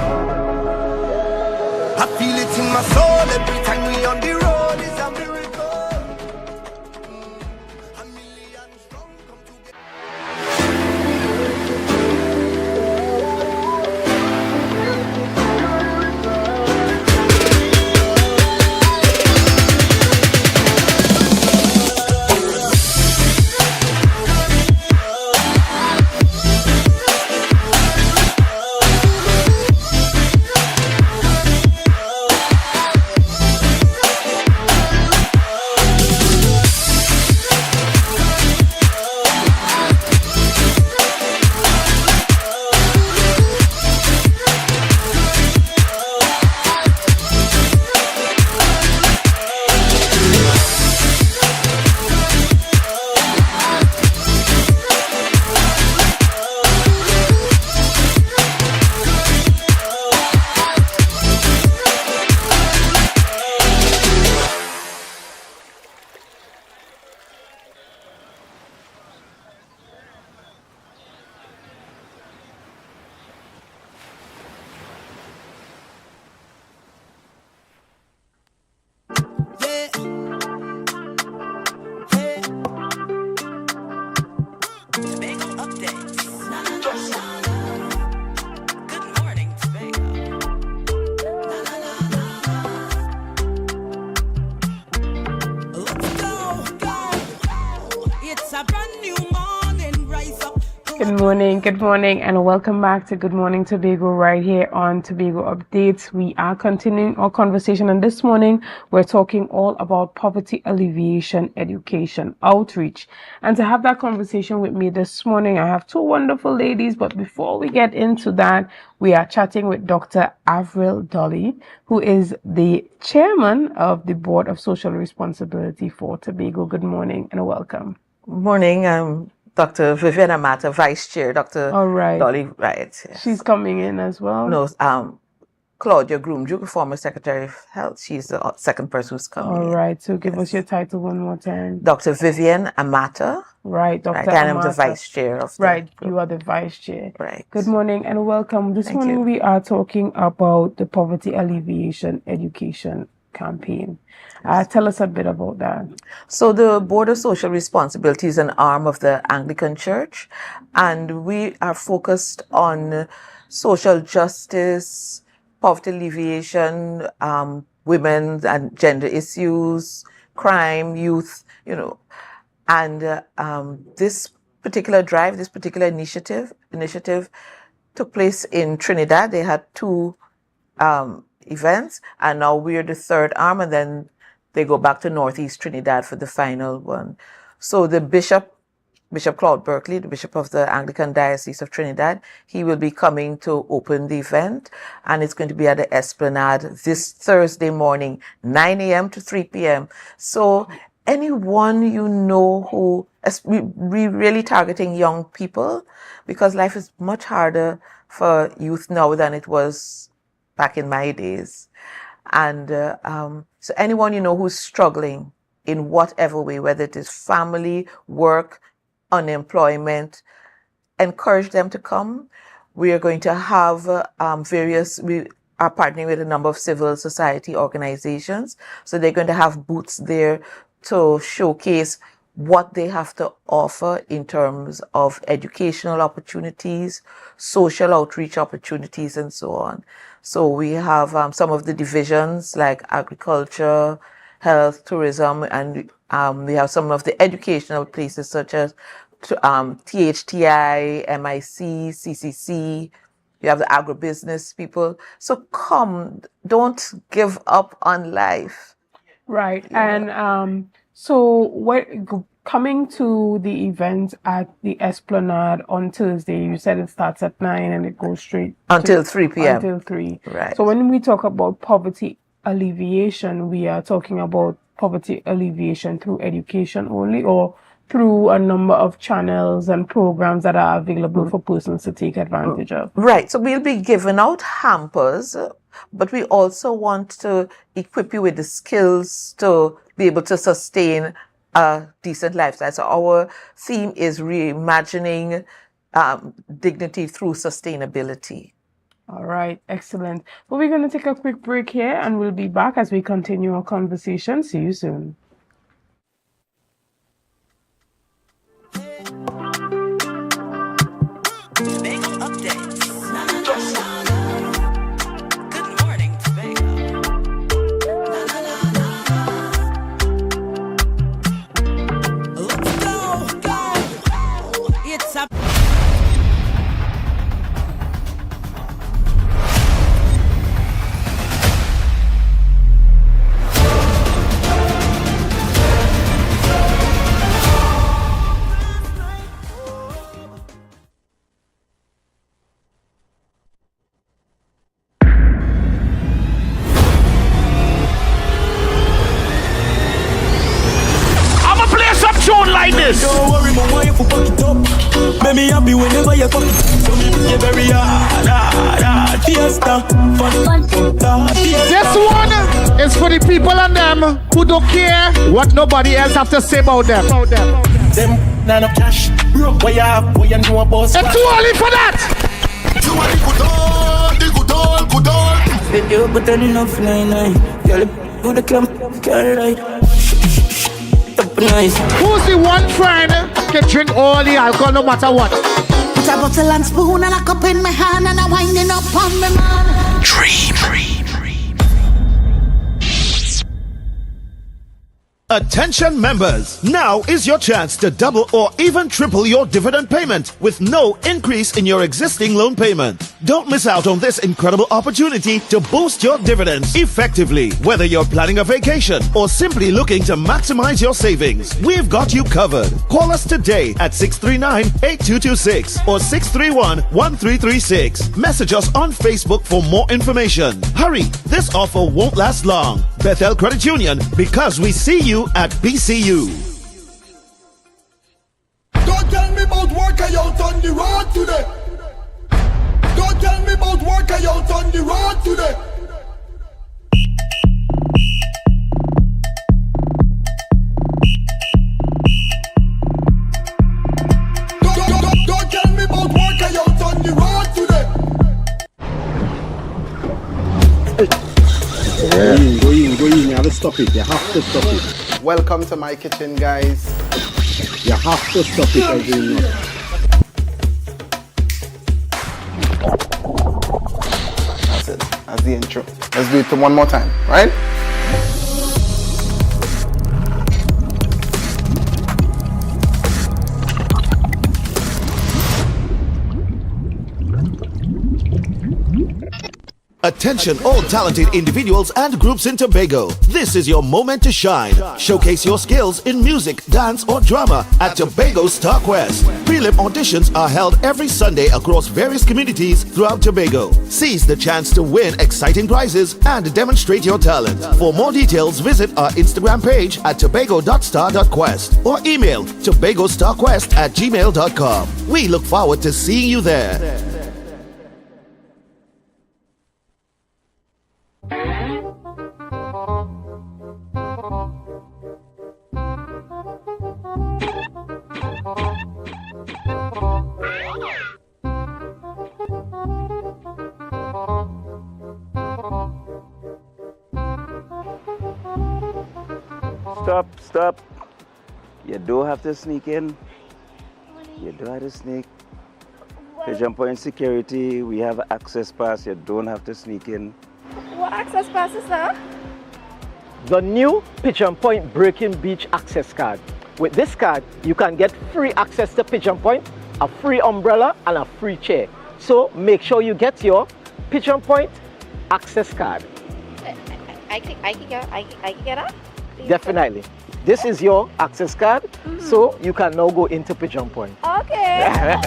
I feel it in my soul every time we on the road, is a miracle. Good morning, and welcome back to Good Morning Tobago right here on Tobago Updates. We are continuing our conversation, and this morning we're talking all about poverty alleviation, education, outreach. And to have that conversation with me this morning, I have two wonderful ladies, but before we get into that, we are chatting with Dr. Avril Dolly, who is the chairman of the Board of Social Responsibility for Tobago. Good morning and welcome. Morning, Dr. Vivian Amata, Vice Chair, Dr. All right. Dolly, right. Yes. She's coming in as well? No, Claudia Groom-Duke, former Secretary of Health. She's the second person who's coming in. All right, so give us your title one more time. Dr. Vivian Amata. Right, Dr. Right, and I'm Amata. the Vice Chair of the Right, you are the Vice Chair. Right. Good morning and welcome. This Thank morning you. we are talking about the Poverty Alleviation Education Campaign. Tell us a bit about that. So the Board of Social Responsibility is an arm of the Anglican Church, and we are focused on social justice, poverty alleviation, women and gender issues, crime, youth, and this particular drive, this particular initiative took place in Trinidad. They had two events, and now we're the third arm, and then they go back to Northeast Trinidad for the final one. So the Bishop Claude Berkeley, the Bishop of the Anglican Diocese of Trinidad, he will be coming to open the event, and it's going to be at the Esplanade this Thursday morning, 9 a.m. to 3 p.m. So anyone who, we really targeting young people, because life is much harder for youth now than it was back in my days. And so anyone who's struggling in whatever way, whether it is family, work, unemployment, encourage them to come. We are going to have we are partnering with a number of civil society organizations. So they're going to have booths there to showcase what they have to offer in terms of educational opportunities, social outreach opportunities, and so on. So we have some of the divisions like agriculture, health, tourism, and we have some of the educational places such as THTI, MIC, CCC. You have the agribusiness people. So come, don't give up on life. Right, and coming to the event at the Esplanade on Thursday, you said it starts at 9 and it goes straight until 3 p.m. Until 3. Right. So when we talk about poverty alleviation, we are talking about poverty alleviation through education only, or through a number of channels and programs that are available for persons to take advantage of. Right. So we'll be giving out hampers, but we also want to equip you with the skills to be able to sustain a decent lifestyle. So our theme is reimagining dignity through sustainability. All right, excellent. Well, we're going to take a quick break here and we'll be back as we continue our conversation. See you soon. Don't worry, my wife will fuck it up. Make me happy whenever you come. So me you very hard, fiesta, fun. This one is for the people and them who don't care what nobody else have to say about them. Them none of cash, broke where you have, where you know about. It's too early for that. Too early, good all. Did you put enough line? Girl, go the club, girl, right. Nice. Who's the one friend can drink all the alcohol no matter what? Put a bottle and spoon and a cup in my hand and a winding up on me man. Dream. Attention members, now is your chance to double or even triple your dividend payment with no increase in your existing loan payment. Don't miss out on this incredible opportunity to boost your dividends effectively. Whether you're planning a vacation or simply looking to maximize your savings, we've got you covered. Call us today at 639-8226 or 631-1336. Message us on Facebook for more information. Hurry, this offer won't last long. Bethel Credit Union, because we see you at BCU. Don't tell me about work I out on the road today. Don't tell me about work I out on the road today. Don't tell me about work I out on the road today. Go in. You have to stop it. You have to stop it. Welcome to my kitchen, guys. You have to stop it again. That's it. That's the intro. Let's do it one more time, right? Attention all talented individuals and groups in Tobago. This is your moment to shine. Showcase your skills in music, dance or drama at Tobago Star Quest. Prelim auditions are held every Sunday across various communities throughout Tobago. Seize the chance to win exciting prizes and demonstrate your talent. For more details, visit our Instagram page at tobago.star.quest or email tobagostarquest@gmail.com. We look forward to seeing you there. Stop. You don't have to sneak in. You don't have to sneak. Pigeon Point security, we have an access pass. You don't have to sneak in. What access pass is that? The new Pigeon Point Breaking Beach access card. With this card, you can get free access to Pigeon Point, a free umbrella, and a free chair. So make sure you get your Pigeon Point access card. I can get that? Definitely. This is your access card, so you can now go into Pigeon Point. Okay.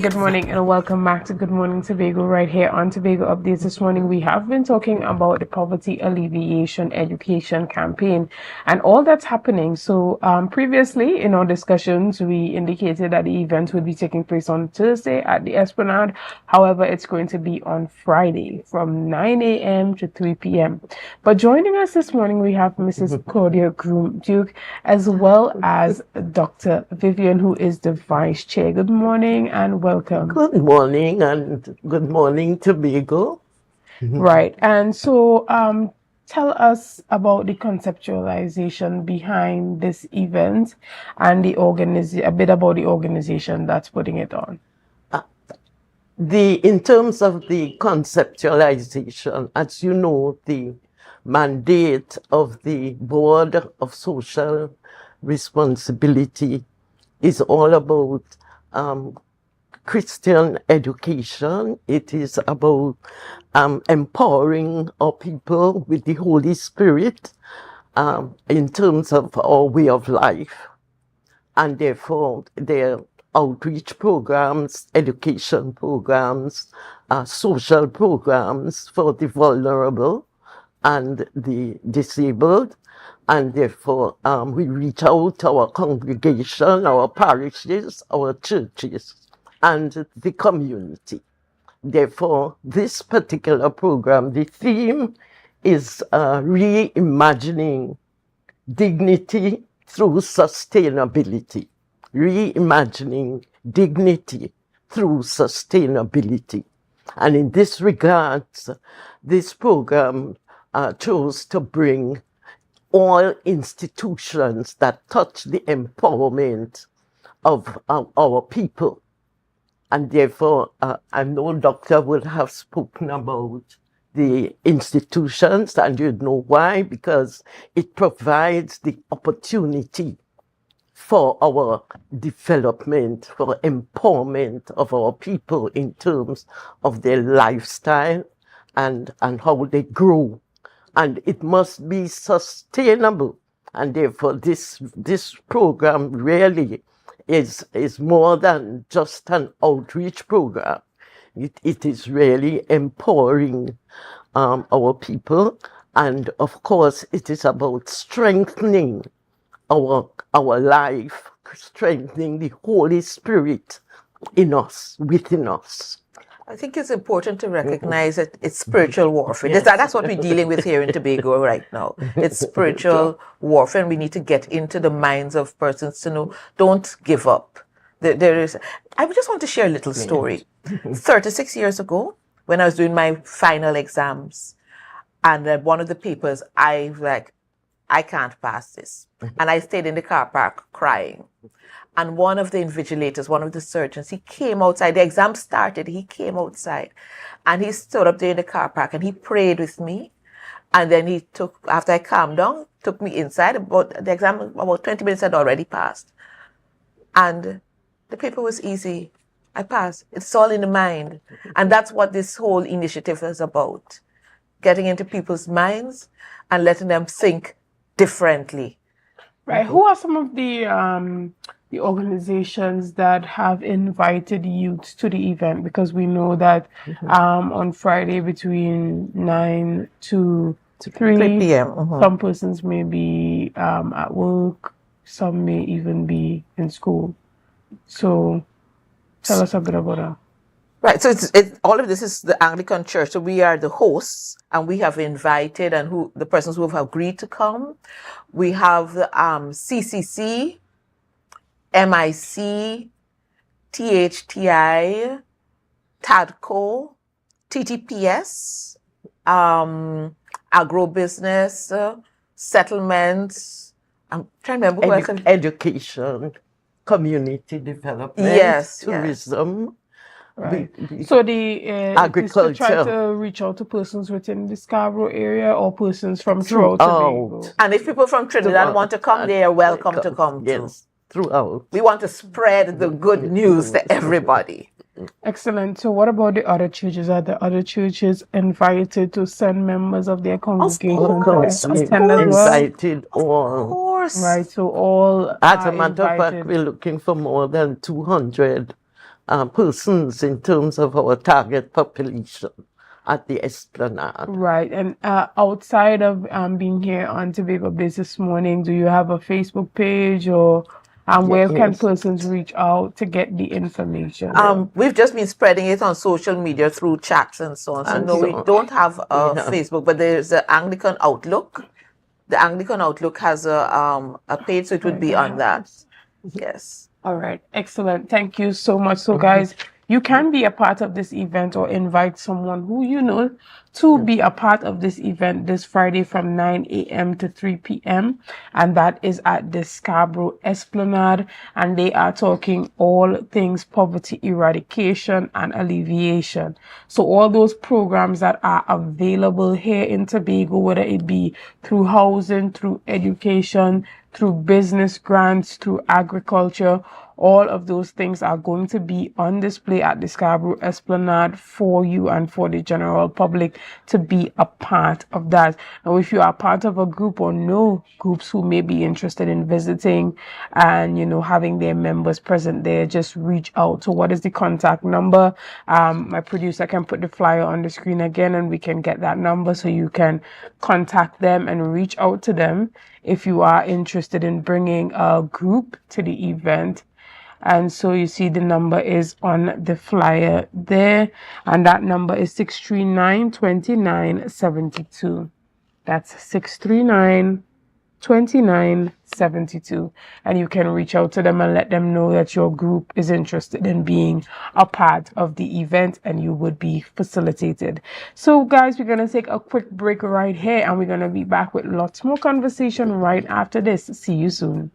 Good morning, and welcome back to Good Morning Tobago right here on Tobago Updates. This morning we have been talking about the Poverty Alleviation Education Campaign and all that's happening. So previously in our discussions, we indicated that the event would be taking place on Thursday at the Esplanade. However, it's going to be on Friday from 9 a.m. to 3 p.m. But joining us this morning, we have Mrs. Claudia Groom-Duke as well as Dr. Vivian, who is the Vice Chair. Good morning and welcome. Good morning and good morning, Tobago. Right. And so tell us about the conceptualization behind this event and a bit about the organization that's putting it on. In terms of the conceptualization, as you know, the mandate of the Board of Social Responsibility is all about Christian education. It is about empowering our people with the Holy Spirit in terms of our way of life. And therefore, their outreach programs, education programs, social programs for the vulnerable and the disabled. And therefore, we reach out to our congregation, our parishes, our churches, and the community. Therefore, this particular program, the theme is reimagining dignity through sustainability, reimagining dignity through sustainability. And in this regard, this program chose to bring all institutions that touch the empowerment of our people. And therefore, I know Doctor would have spoken about the institutions, and you know why, because it provides the opportunity for our development, for empowerment of our people in terms of their lifestyle and how they grow. And it must be sustainable. And therefore, this program really is more than just an outreach program. It is really empowering our people. And of course, it is about strengthening our life, strengthening the Holy Spirit in us, within us. I think it's important to recognize that it's spiritual warfare. Yes. That's what we're dealing with here in Tobago right now. It's spiritual warfare, and we need to get into the minds of persons to know, don't give up. I just want to share a little story. 36 years ago, when I was doing my final exams, and one of the papers, I can't pass this. And I stayed in the car park crying. And one of the invigilators, one of the surgeons, he came outside. The exam started. He came outside. And he stood up there in the car park and he prayed with me. And then he took, after I calmed down, took me inside. The exam, about 20 minutes had already passed. And the paper was easy. I passed. It's all in the mind. And that's what this whole initiative is about. Getting into people's minds and letting them think differently. Right. Who are some of the organizations that have invited youth to the event? Because we know that on Friday between 9 to 3 p.m. Some persons may be at work, some may even be in school. So tell us a bit about that. Right, so all of this is the Anglican Church. So we are the hosts, and we have invited the persons who have agreed to come. We have the CCC, MIC, THTI, TADCO, TTPS, agribusiness, settlements. I'm trying to remember who else. Education, community development, tourism. Right. So the agriculture. Is to try to reach out to persons within the Scarborough area or persons from throughout Tobago. And if people from Trinidad want to come, they are welcome to come too. Yes, throughout. We want to spread the good news to everybody. Excellent. So what about the other churches? Are the other churches invited to send members of their congregation to attend as well? Invited all. Of course. Right. So all as a matter of fact, we're looking for more than 200 persons in terms of our target population at the Esplanade. Right. And outside of being here on Tobago Business Morning, do you have a Facebook page or where can persons reach out to get the information? We've just been spreading it on social media through chats and so on. So no, we don't have Facebook, but there's the Anglican Outlook. The Anglican Outlook has a page, so it would be on that. Yes. All right. Excellent. Thank you so much. So guys, you can be a part of this event or invite someone who you know to be a part of this event this Friday from 9 a.m. to 3 p.m. And that is at the Scarborough Esplanade. And they are talking all things poverty eradication and alleviation. So all those programs that are available here in Tobago, whether it be through housing, through education, through business grants, through agriculture, all of those things are going to be on display at the Scarborough Esplanade for you and for the general public to be a part of that. Now, if you are part of a group or know groups who may be interested in visiting and, you know, having their members present there, just reach out. So what is the contact number? My producer can put the flyer on the screen again and we can get that number so you can contact them and reach out to them if you are interested in bringing a group to the event. And so you see the number is on the flyer there, and that number is 639-2972. That's 639-2972. 2972, and you can reach out to them and let them know that your group is interested in being a part of the event and you would be facilitated. So guys, we're going to take a quick break right here and we're going to be back with lots more conversation right after this. See you soon.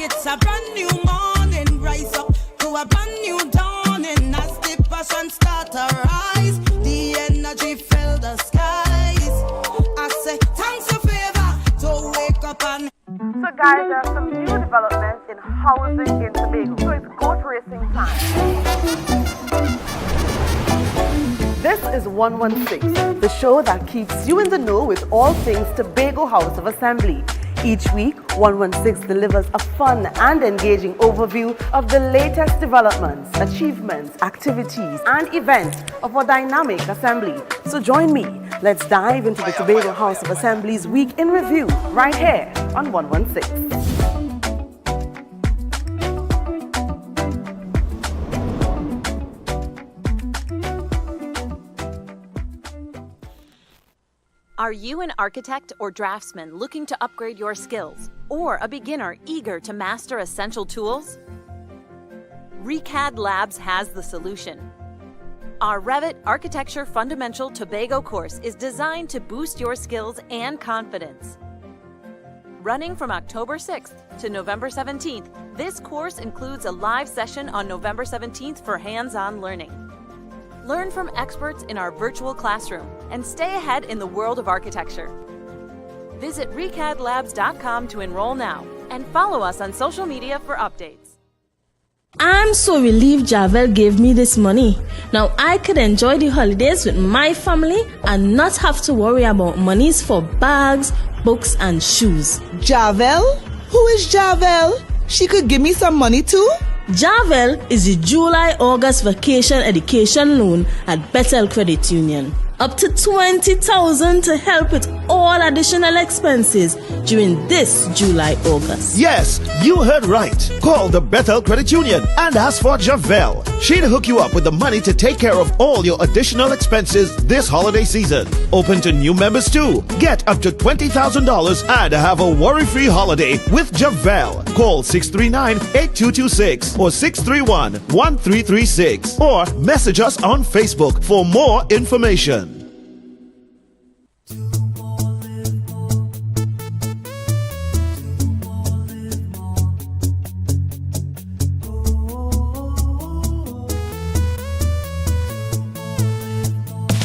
It's a brand new morning, rise up to a brand new dawning. As the passion start to rise, the energy fill the skies. I say thanks for favor to wake up and. So guys, there are some new developments in housing in Tobago. So it's goat racing time. This is 116, the show that keeps you in the know with all things Tobago House of Assembly. Each week, 116 delivers a fun and engaging overview of the latest developments, achievements, activities, and events of our dynamic assembly. So join me. Let's dive into the Tobago House of Assembly's Week in Review right here on 116. Are you an architect or draftsman looking to upgrade your skills, or a beginner eager to master essential tools? ReCAD Labs has the solution. Our Revit Architecture Fundamental Tobago course is designed to boost your skills and confidence. Running from October 6th to November 17th, this course includes a live session on November 17th for hands-on learning. Learn from experts in our virtual classroom and stay ahead in the world of architecture. Visit recadlabs.com to enroll now and follow us on social media for updates. I'm so relieved Javel gave me this money. Now I could enjoy the holidays with my family and not have to worry about monies for bags, books and shoes. Javel? Who is Javel? She could give me some money too? Javel is the July-August vacation education loan at Bethel Credit Union. Up to $20,000 to help with all additional expenses during this July-August. Yes, you heard right. Call the Bethel Credit Union and ask for Javel. She'll hook you up with the money to take care of all your additional expenses this holiday season. Open to new members too. Get up to $20,000 and have a worry-free holiday with Javel. Call 639-8226 or 631-1336 or message us on Facebook for more information.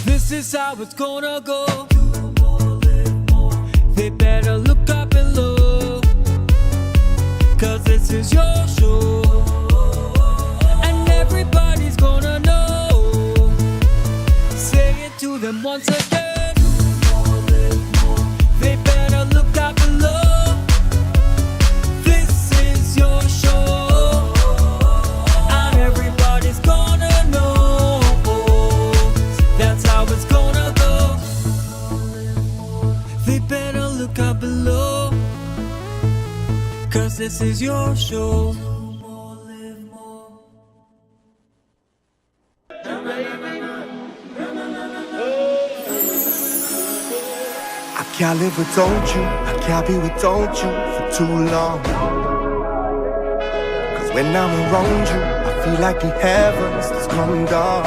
This is how it's gonna go. They better look up and look, 'cause this is your show, and everybody's gonna know. Say it to them once again. They better look up and look. This is your show, and everybody's gonna know. That's how it's gonna go. They better look up below, 'cause this is your show. I can't live without you, I can't be without you for too long. 'Cause when I'm around you, I feel like the heavens is coming down.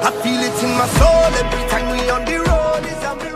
I feel it in my soul every time we on the road, it's a miracle.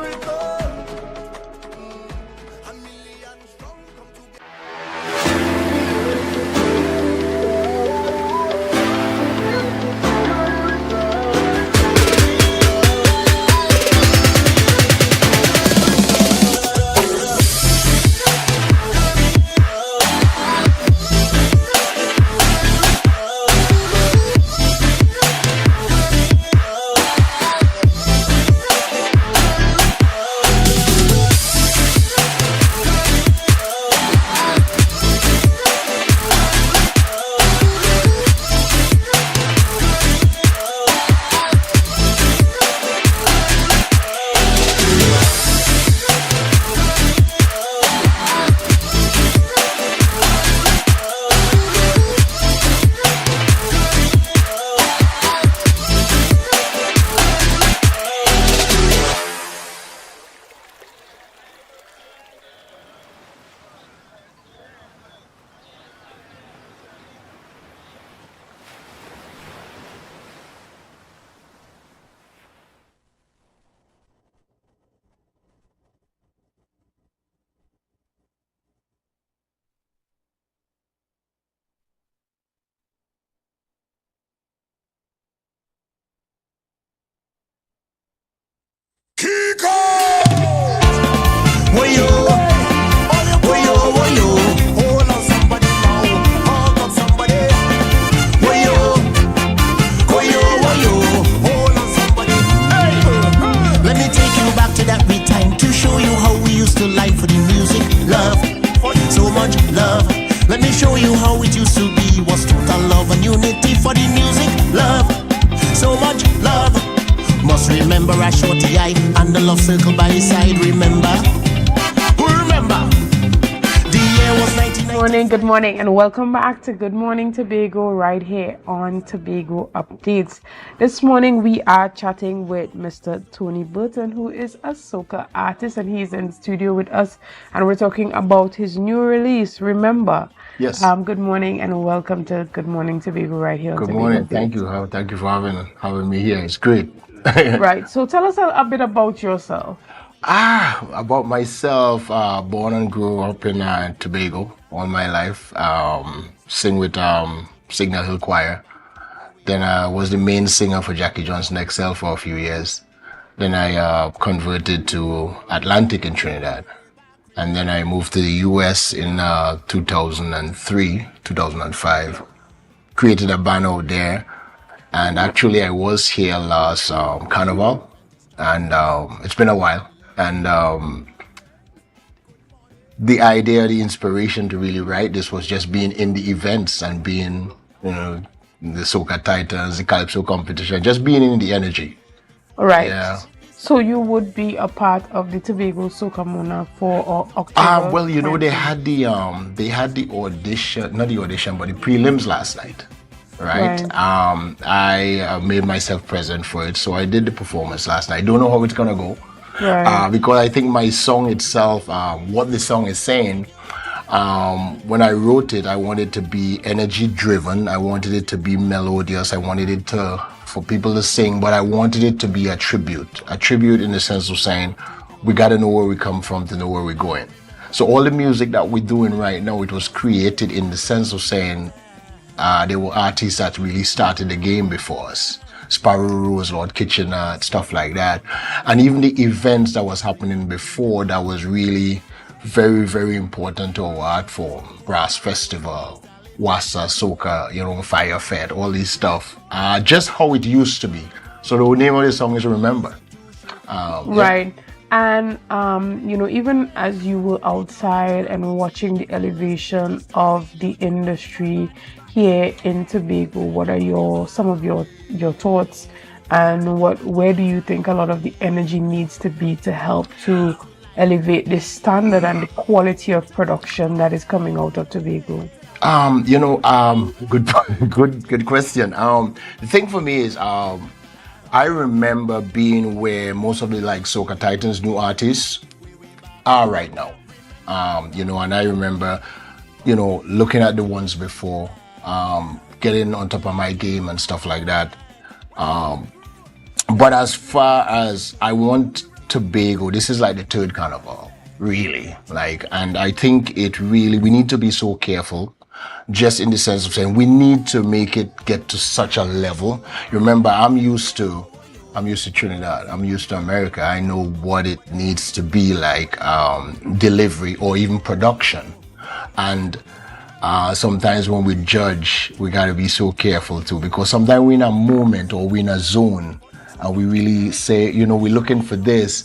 show you how it used to be. Was total love and unity for the music. Love, so much love. Must remember a shorty eye and the love circle by his side. Remember, the year was 1990. Good morning, and welcome back to Good Morning Tobago right here on Tobago Updates. This morning we are chatting with Mr. Tony Burton, who is a soca artist, and he's in the studio with us, and we're talking about his new release, Remember. Yes. Good morning and welcome to Good Morning Tobago right here on Good Tobago morning. Updates. Thank you for having me here. It's great. Right. So tell us a bit about yourself. About myself, born and grew up in Tobago all my life. Sing with Signal Hill Choir. Then I was the main singer for Jackie Johnson XL for a few years. Then I converted to Atlantic in Trinidad. And then I moved to the US in 2003, 2005. Created a band out there. And actually I was here last Carnival. And it's been a while. And the idea, the inspiration to really write this was just being in the events and being, the Soca Titans, the Calypso competition, just being in the energy. All right. Yeah. So you would be a part of the Tobago Soca Monarch for October? Well, they had the audition, not the audition, but the prelims last night. Right. I made myself present for it, so I did the performance last night. I don't know how it's gonna go. Right. Because I think my song itself, what the song is saying, when I wrote it, I wanted to be energy driven. I wanted it to be melodious. I wanted it for people to sing, but I wanted it to be a tribute in the sense of saying, we got to know where we come from to know where we're going. So all the music that we're doing right now, it was created in the sense of saying, there were artists that really started the game before us. Sparrow Rose, Lord Kitchener, stuff like that. And even the events that was happening before that was really very, very important to our art form. Brass Festival, Wassa, Soca, Fire Fed, all this stuff. Just how it used to be. So the name of the song is Remember. Right. And, even as you were outside and watching the elevation of the industry here in Tobago, what are some of your thoughts, and where do you think a lot of the energy needs to be to help to elevate the standard and the quality of production that is coming out of Tobago? Good question. The thing for me is, I remember being where most of the Soca Titans new artists are right now. And I remember, looking at the ones before, getting on top of my game and stuff like that. But as far as I want Tobago, this is like the third Carnival, really. And I think we need to be so careful, just in the sense of saying we need to make it get to such a level. Remember, I'm used to Trinidad, I'm used to America. I know what it needs to be like, delivery or even production. And sometimes when we judge, we got to be so careful too, because sometimes we're in a moment or we're in a zone and we really say, we're looking for this,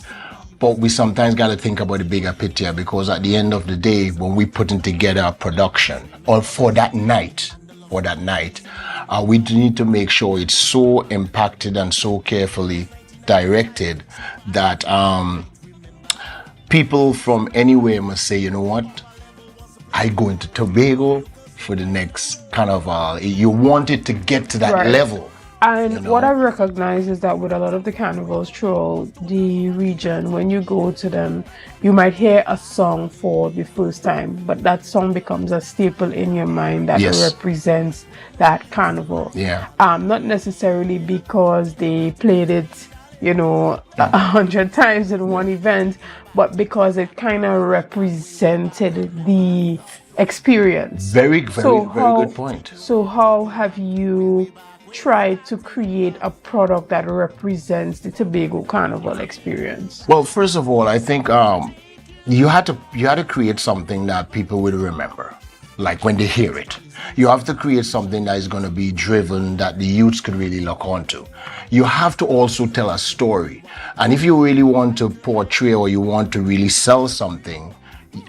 but we sometimes got to think about the bigger picture, because at the end of the day, when we're putting together a production or for that night, we need to make sure it's so impacted and so carefully directed that people from anywhere must say, you know what? I go into Tobago for the next Carnival. You want it to get to that level. And what I recognize is that with a lot of the carnivals throughout the region, when you go to them, you might hear a song for the first time, but that song becomes a staple in your mind that represents that carnival. Yeah. Not necessarily because they played it, 100 times in one event, but because it kind of represented the experience. Very good point. So how have you tried to create a product that represents the Tobago Carnival experience? Well, first of all, I think you had to create something that people will remember, like when they hear it. You have to create something that is going to be driven, that the youths could really lock onto. You have to also tell a story. And if you really want to portray or you want to really sell something,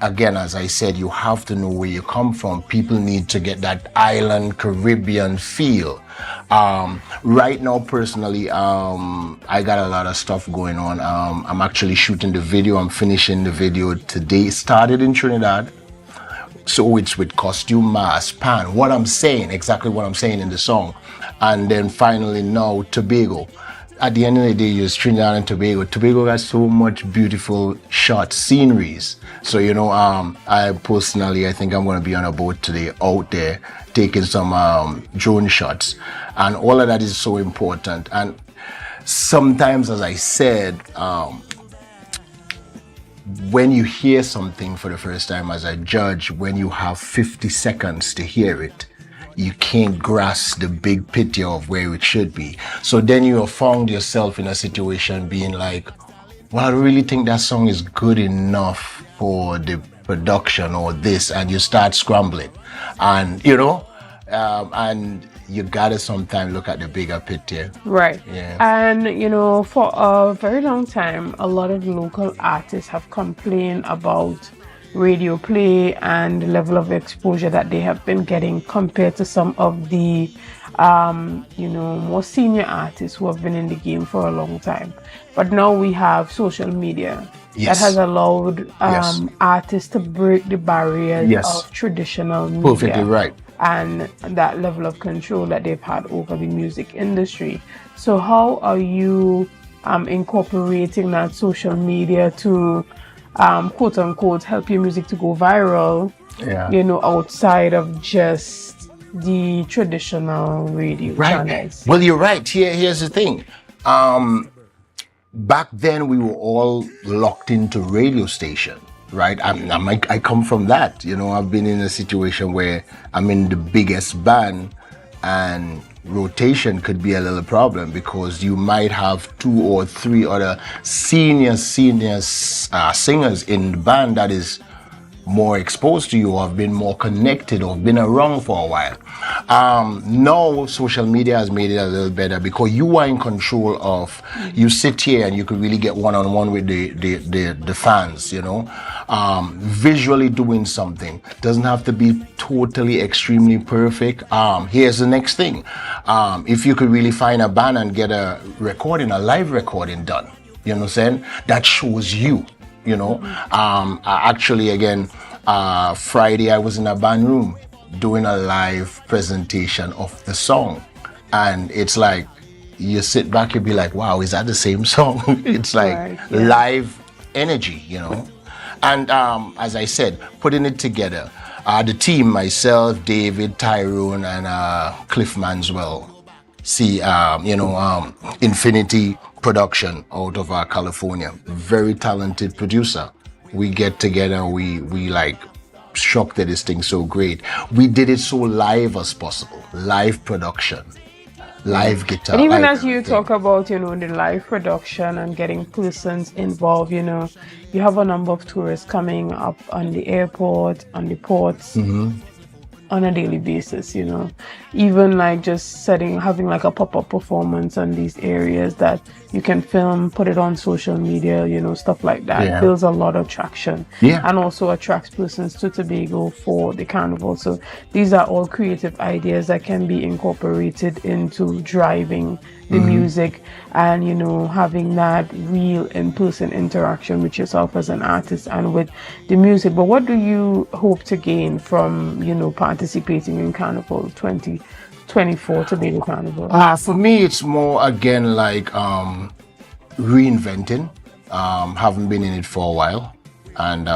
again, as I said, you have to know where you come from. People need to get that island Caribbean feel. Right now, personally, I got a lot of stuff going on. I'm actually shooting the video. I'm finishing the video today. Started in Trinidad. So it's with costume, mask, pan. What I'm saying, exactly what I'm saying in the song. And then finally now, Tobago. At the end of the day, it's Trinidad and Tobago. Tobago got so much beautiful shots, sceneries. So, you know, I personally, I think I'm going to be on a boat today out there taking some drone shots. And all of that is so important. And sometimes, as I said, when you hear something for the first time as a judge, when you have 50 seconds to hear it, you can't grasp the big picture of where it should be. So then you have found yourself in a situation being like, well, I really think that song is good enough for the production or this, and you start scrambling. And, you know, and you gotta sometimes look at the bigger picture. Right. Yeah. And, you know, for a very long time, a lot of local artists have complained about radio play and the level of exposure that they have been getting compared to some of the you know, more senior artists who have been in the game for a long time. But now we have social media that has allowed artists to break the barriers of traditional media. Perfectly right. And that level of control that they've had over the music industry. So how are you incorporating that social media to quote unquote help your music to go viral, you know, outside of just the traditional radio channels? Well, you're right. Here's the thing. Back then we were all locked into radio station, right? I come from that. You know, I've been in a situation where I'm in the biggest band and rotation could be a little problem because you might have 2 or 3 other senior singers in the band that is more exposed to you or have been more connected or been around for a while. Now social media has made it a little better because you are in control of, you sit here and you can really get one-on-one with the fans, you know. Visually doing something doesn't have to be totally extremely perfect. Here's the next thing. If you could really find a band and get a live recording done, you know what I'm saying? That shows you. You know, actually, again, Friday I was in a band room doing a live presentation of the song, and it's like you sit back, you be like, "Wow, is that the same song?" It's like live energy, you know. And as I said, putting it together, the team, myself, David, Tyrone, and Cliff Manswell, Infinity Production out of California, very talented producer. We get together, we like structured this thing so great. We did it so live as possible, live production, live guitar. And even as you talk about, you know, the live production and getting persons involved, you know, you have a number of tourists coming up on the airport, on the ports. On a daily basis, you know, even like just having like a pop-up performance on these areas that you can film, put it on social media, you know, stuff like that builds a lot of traction and also attracts persons to Tobago for the carnival. So these are all creative ideas that can be incorporated into driving the music and, you know, having that real in-person interaction with yourself as an artist and with the music. But what do you hope to gain from, you know, participating in Carnival 2024, Tobago Carnival? For me, it's more, again, like reinventing. Haven't been in it for a while and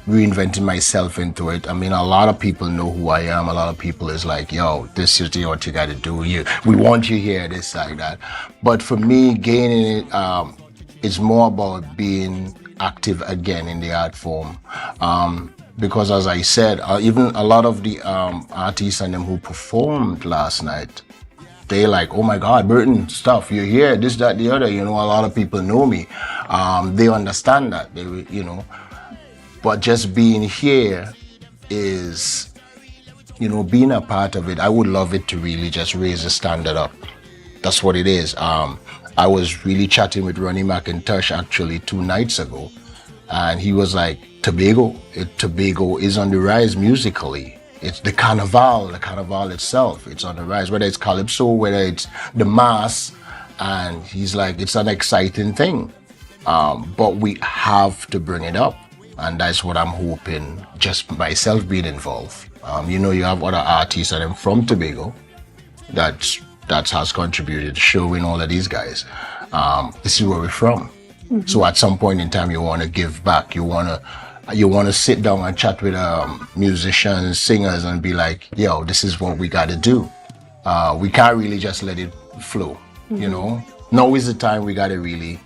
reinventing myself into it. I mean, a lot of people know who I am. A lot of people is like, yo, this is what you got to do. We want you here, this, like that. But for me, gaining it, it's more about being active again in the art form. Because as I said, even a lot of the artists and them who performed last night, they like, oh my God, Burton, stuff, you're here, this, that, the other. You know, a lot of people know me. They understand that, you know. But just being here is, you know, being a part of it. I would love it to really just raise the standard up. That's what it is. I was really chatting with Ronnie McIntosh actually 2 nights ago. And he was like, Tobago is on the rise musically. It's the Carnival itself, it's on the rise, whether it's Calypso, whether it's the mass. And he's like, it's an exciting thing. But we have to bring it up. And that's what I'm hoping, just myself being involved. You have other artists and I'm from Tobago that has contributed, showing all of these guys. This is where we're from. Mm-hmm. So at some point in time, you want to give back. You want to sit down and chat with musicians, singers, and be like, yo, this is what we got to do. We can't really just let it flow, Mm-hmm. Now is the time we got to really,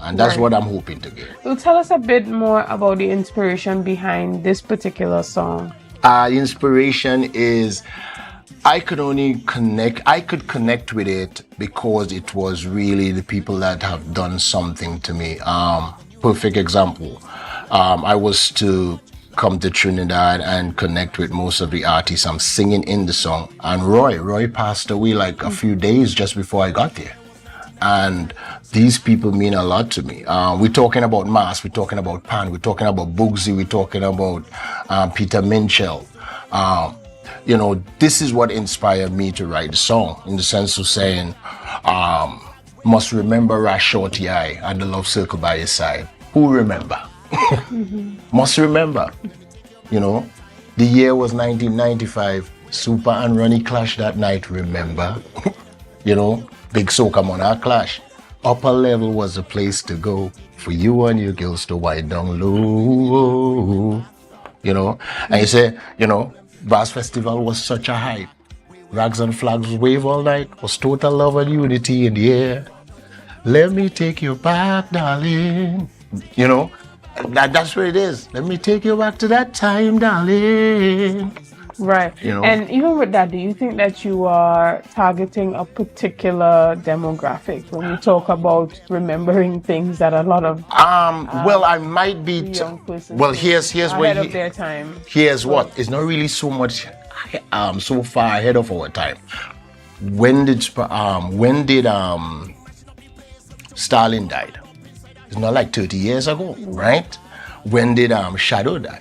and that's Right. what I'm hoping to get. So tell us a bit more about the inspiration behind this particular song. The inspiration is, I could connect with it because it was really the people that have done something to me. Perfect example. I was to come to Trinidad and connect with most of the artists I'm singing in the song. And Roy passed away like a few days just before I got there. And these people mean a lot to me. We're talking about Mass, we're talking about Pan, we're talking about Bugsy, we're talking about Peter Minchell. This is what inspired me to write the song, in the sense of saying, must remember Rash Shorty Eye and the love circle by his side. Who remember? Must remember. The year was 1995. Super and Ronnie clash that night, remember? Big Soca Monarch clash. Upper Level was the place to go for you and your girls to wind down low. And you say, Brass Festival was such a hype. Rags and Flags wave all night, was total love and unity in the air. Let me take you back, darling. That's where it is. Let me take you back to that time, darling. Right. And even with that, do you think that you are targeting a particular demographic when you talk about remembering things that a lot of I might be young persons here's ahead where of their time? Here's what. It's not really so much so far ahead of our time. When did Stalin died? It's not like 30 years ago, right? When did Shadow die?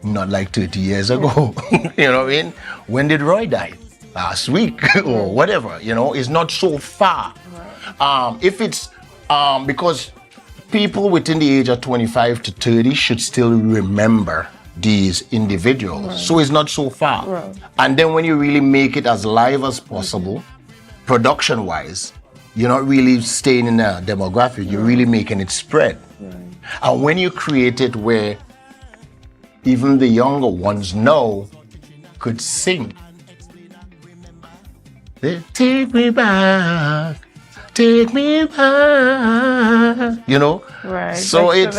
Not like 30 years ago. You know what I mean? When did Roy die? Last week or whatever. It's not so far. If it's because people within the age of 25 to 30 should still remember these individuals. Right. So it's not so far. Right. And then when you really make it as live as possible, production wise, you're not really staying in a demographic, you're really making it spread. Right. And when you create it where even the younger ones could sing. They take me back, take me back. Right. So Excellent.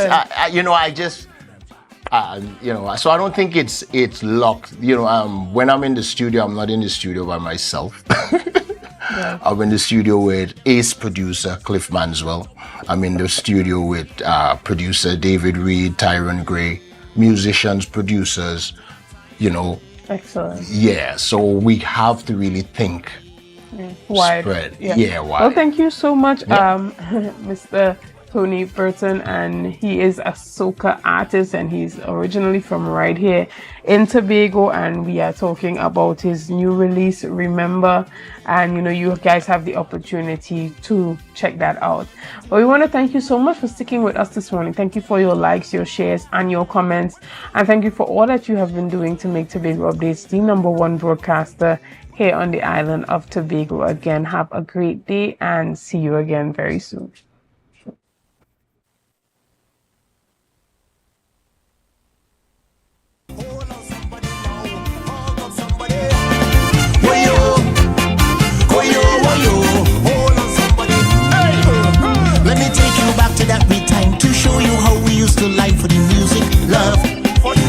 so I don't think it's locked. When I'm in the studio, I'm not in the studio by myself. Yeah. I'm in the studio with ace producer Cliff Manswell. I'm in the studio with producer David Reed, Tyron Gray, musicians, producers, Excellent. Yeah, so we have to really think Wide. spread. Yeah. Wide. Well, thank you so much, Mr. Tony Burton, and he is a soca artist, and he's originally from right here in Tobago, and we are talking about his new release, Remember, and you guys have the opportunity to check that out. But we want to thank you so much for sticking with us this morning. Thank you for your likes, your shares, and your comments, and thank you for all that you have been doing to make Tobago Updates the #1 broadcaster here on the island of Tobago. Again, have a great day and see you again very soon. Let me take you back to that great time to show you how we used to live for the music. Love,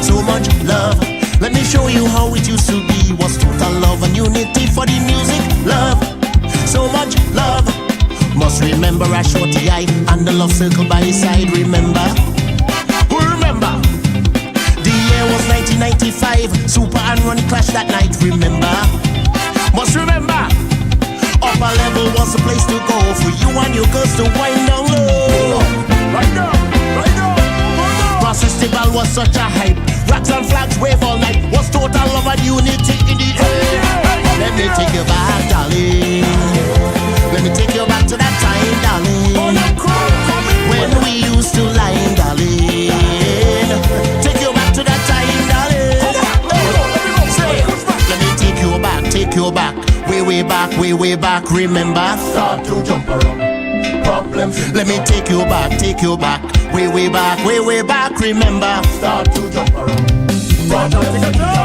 so much love. Let me show you how it used to be. Was total love and unity for the music. Love, so much love. Must remember a shorty eye and the love circle by his side. Remember, who remember? The year was 1995. Super and Ronnie clash that night. Remember, must remember. Upper Level was the place to go for you and your girls to wind down low. Right now, right now. was such a hype. Rocks and flags wave all night. Was total love and unity in the air. Let me take you back, darling. Let me take you back to that time, darling. When we used to line, darling. Take you back to that time, darling. Let me take you back. Way back, way back. Remember? Start to jump around. Problems. Let me take you back. Way back. Remember? Start to jump around.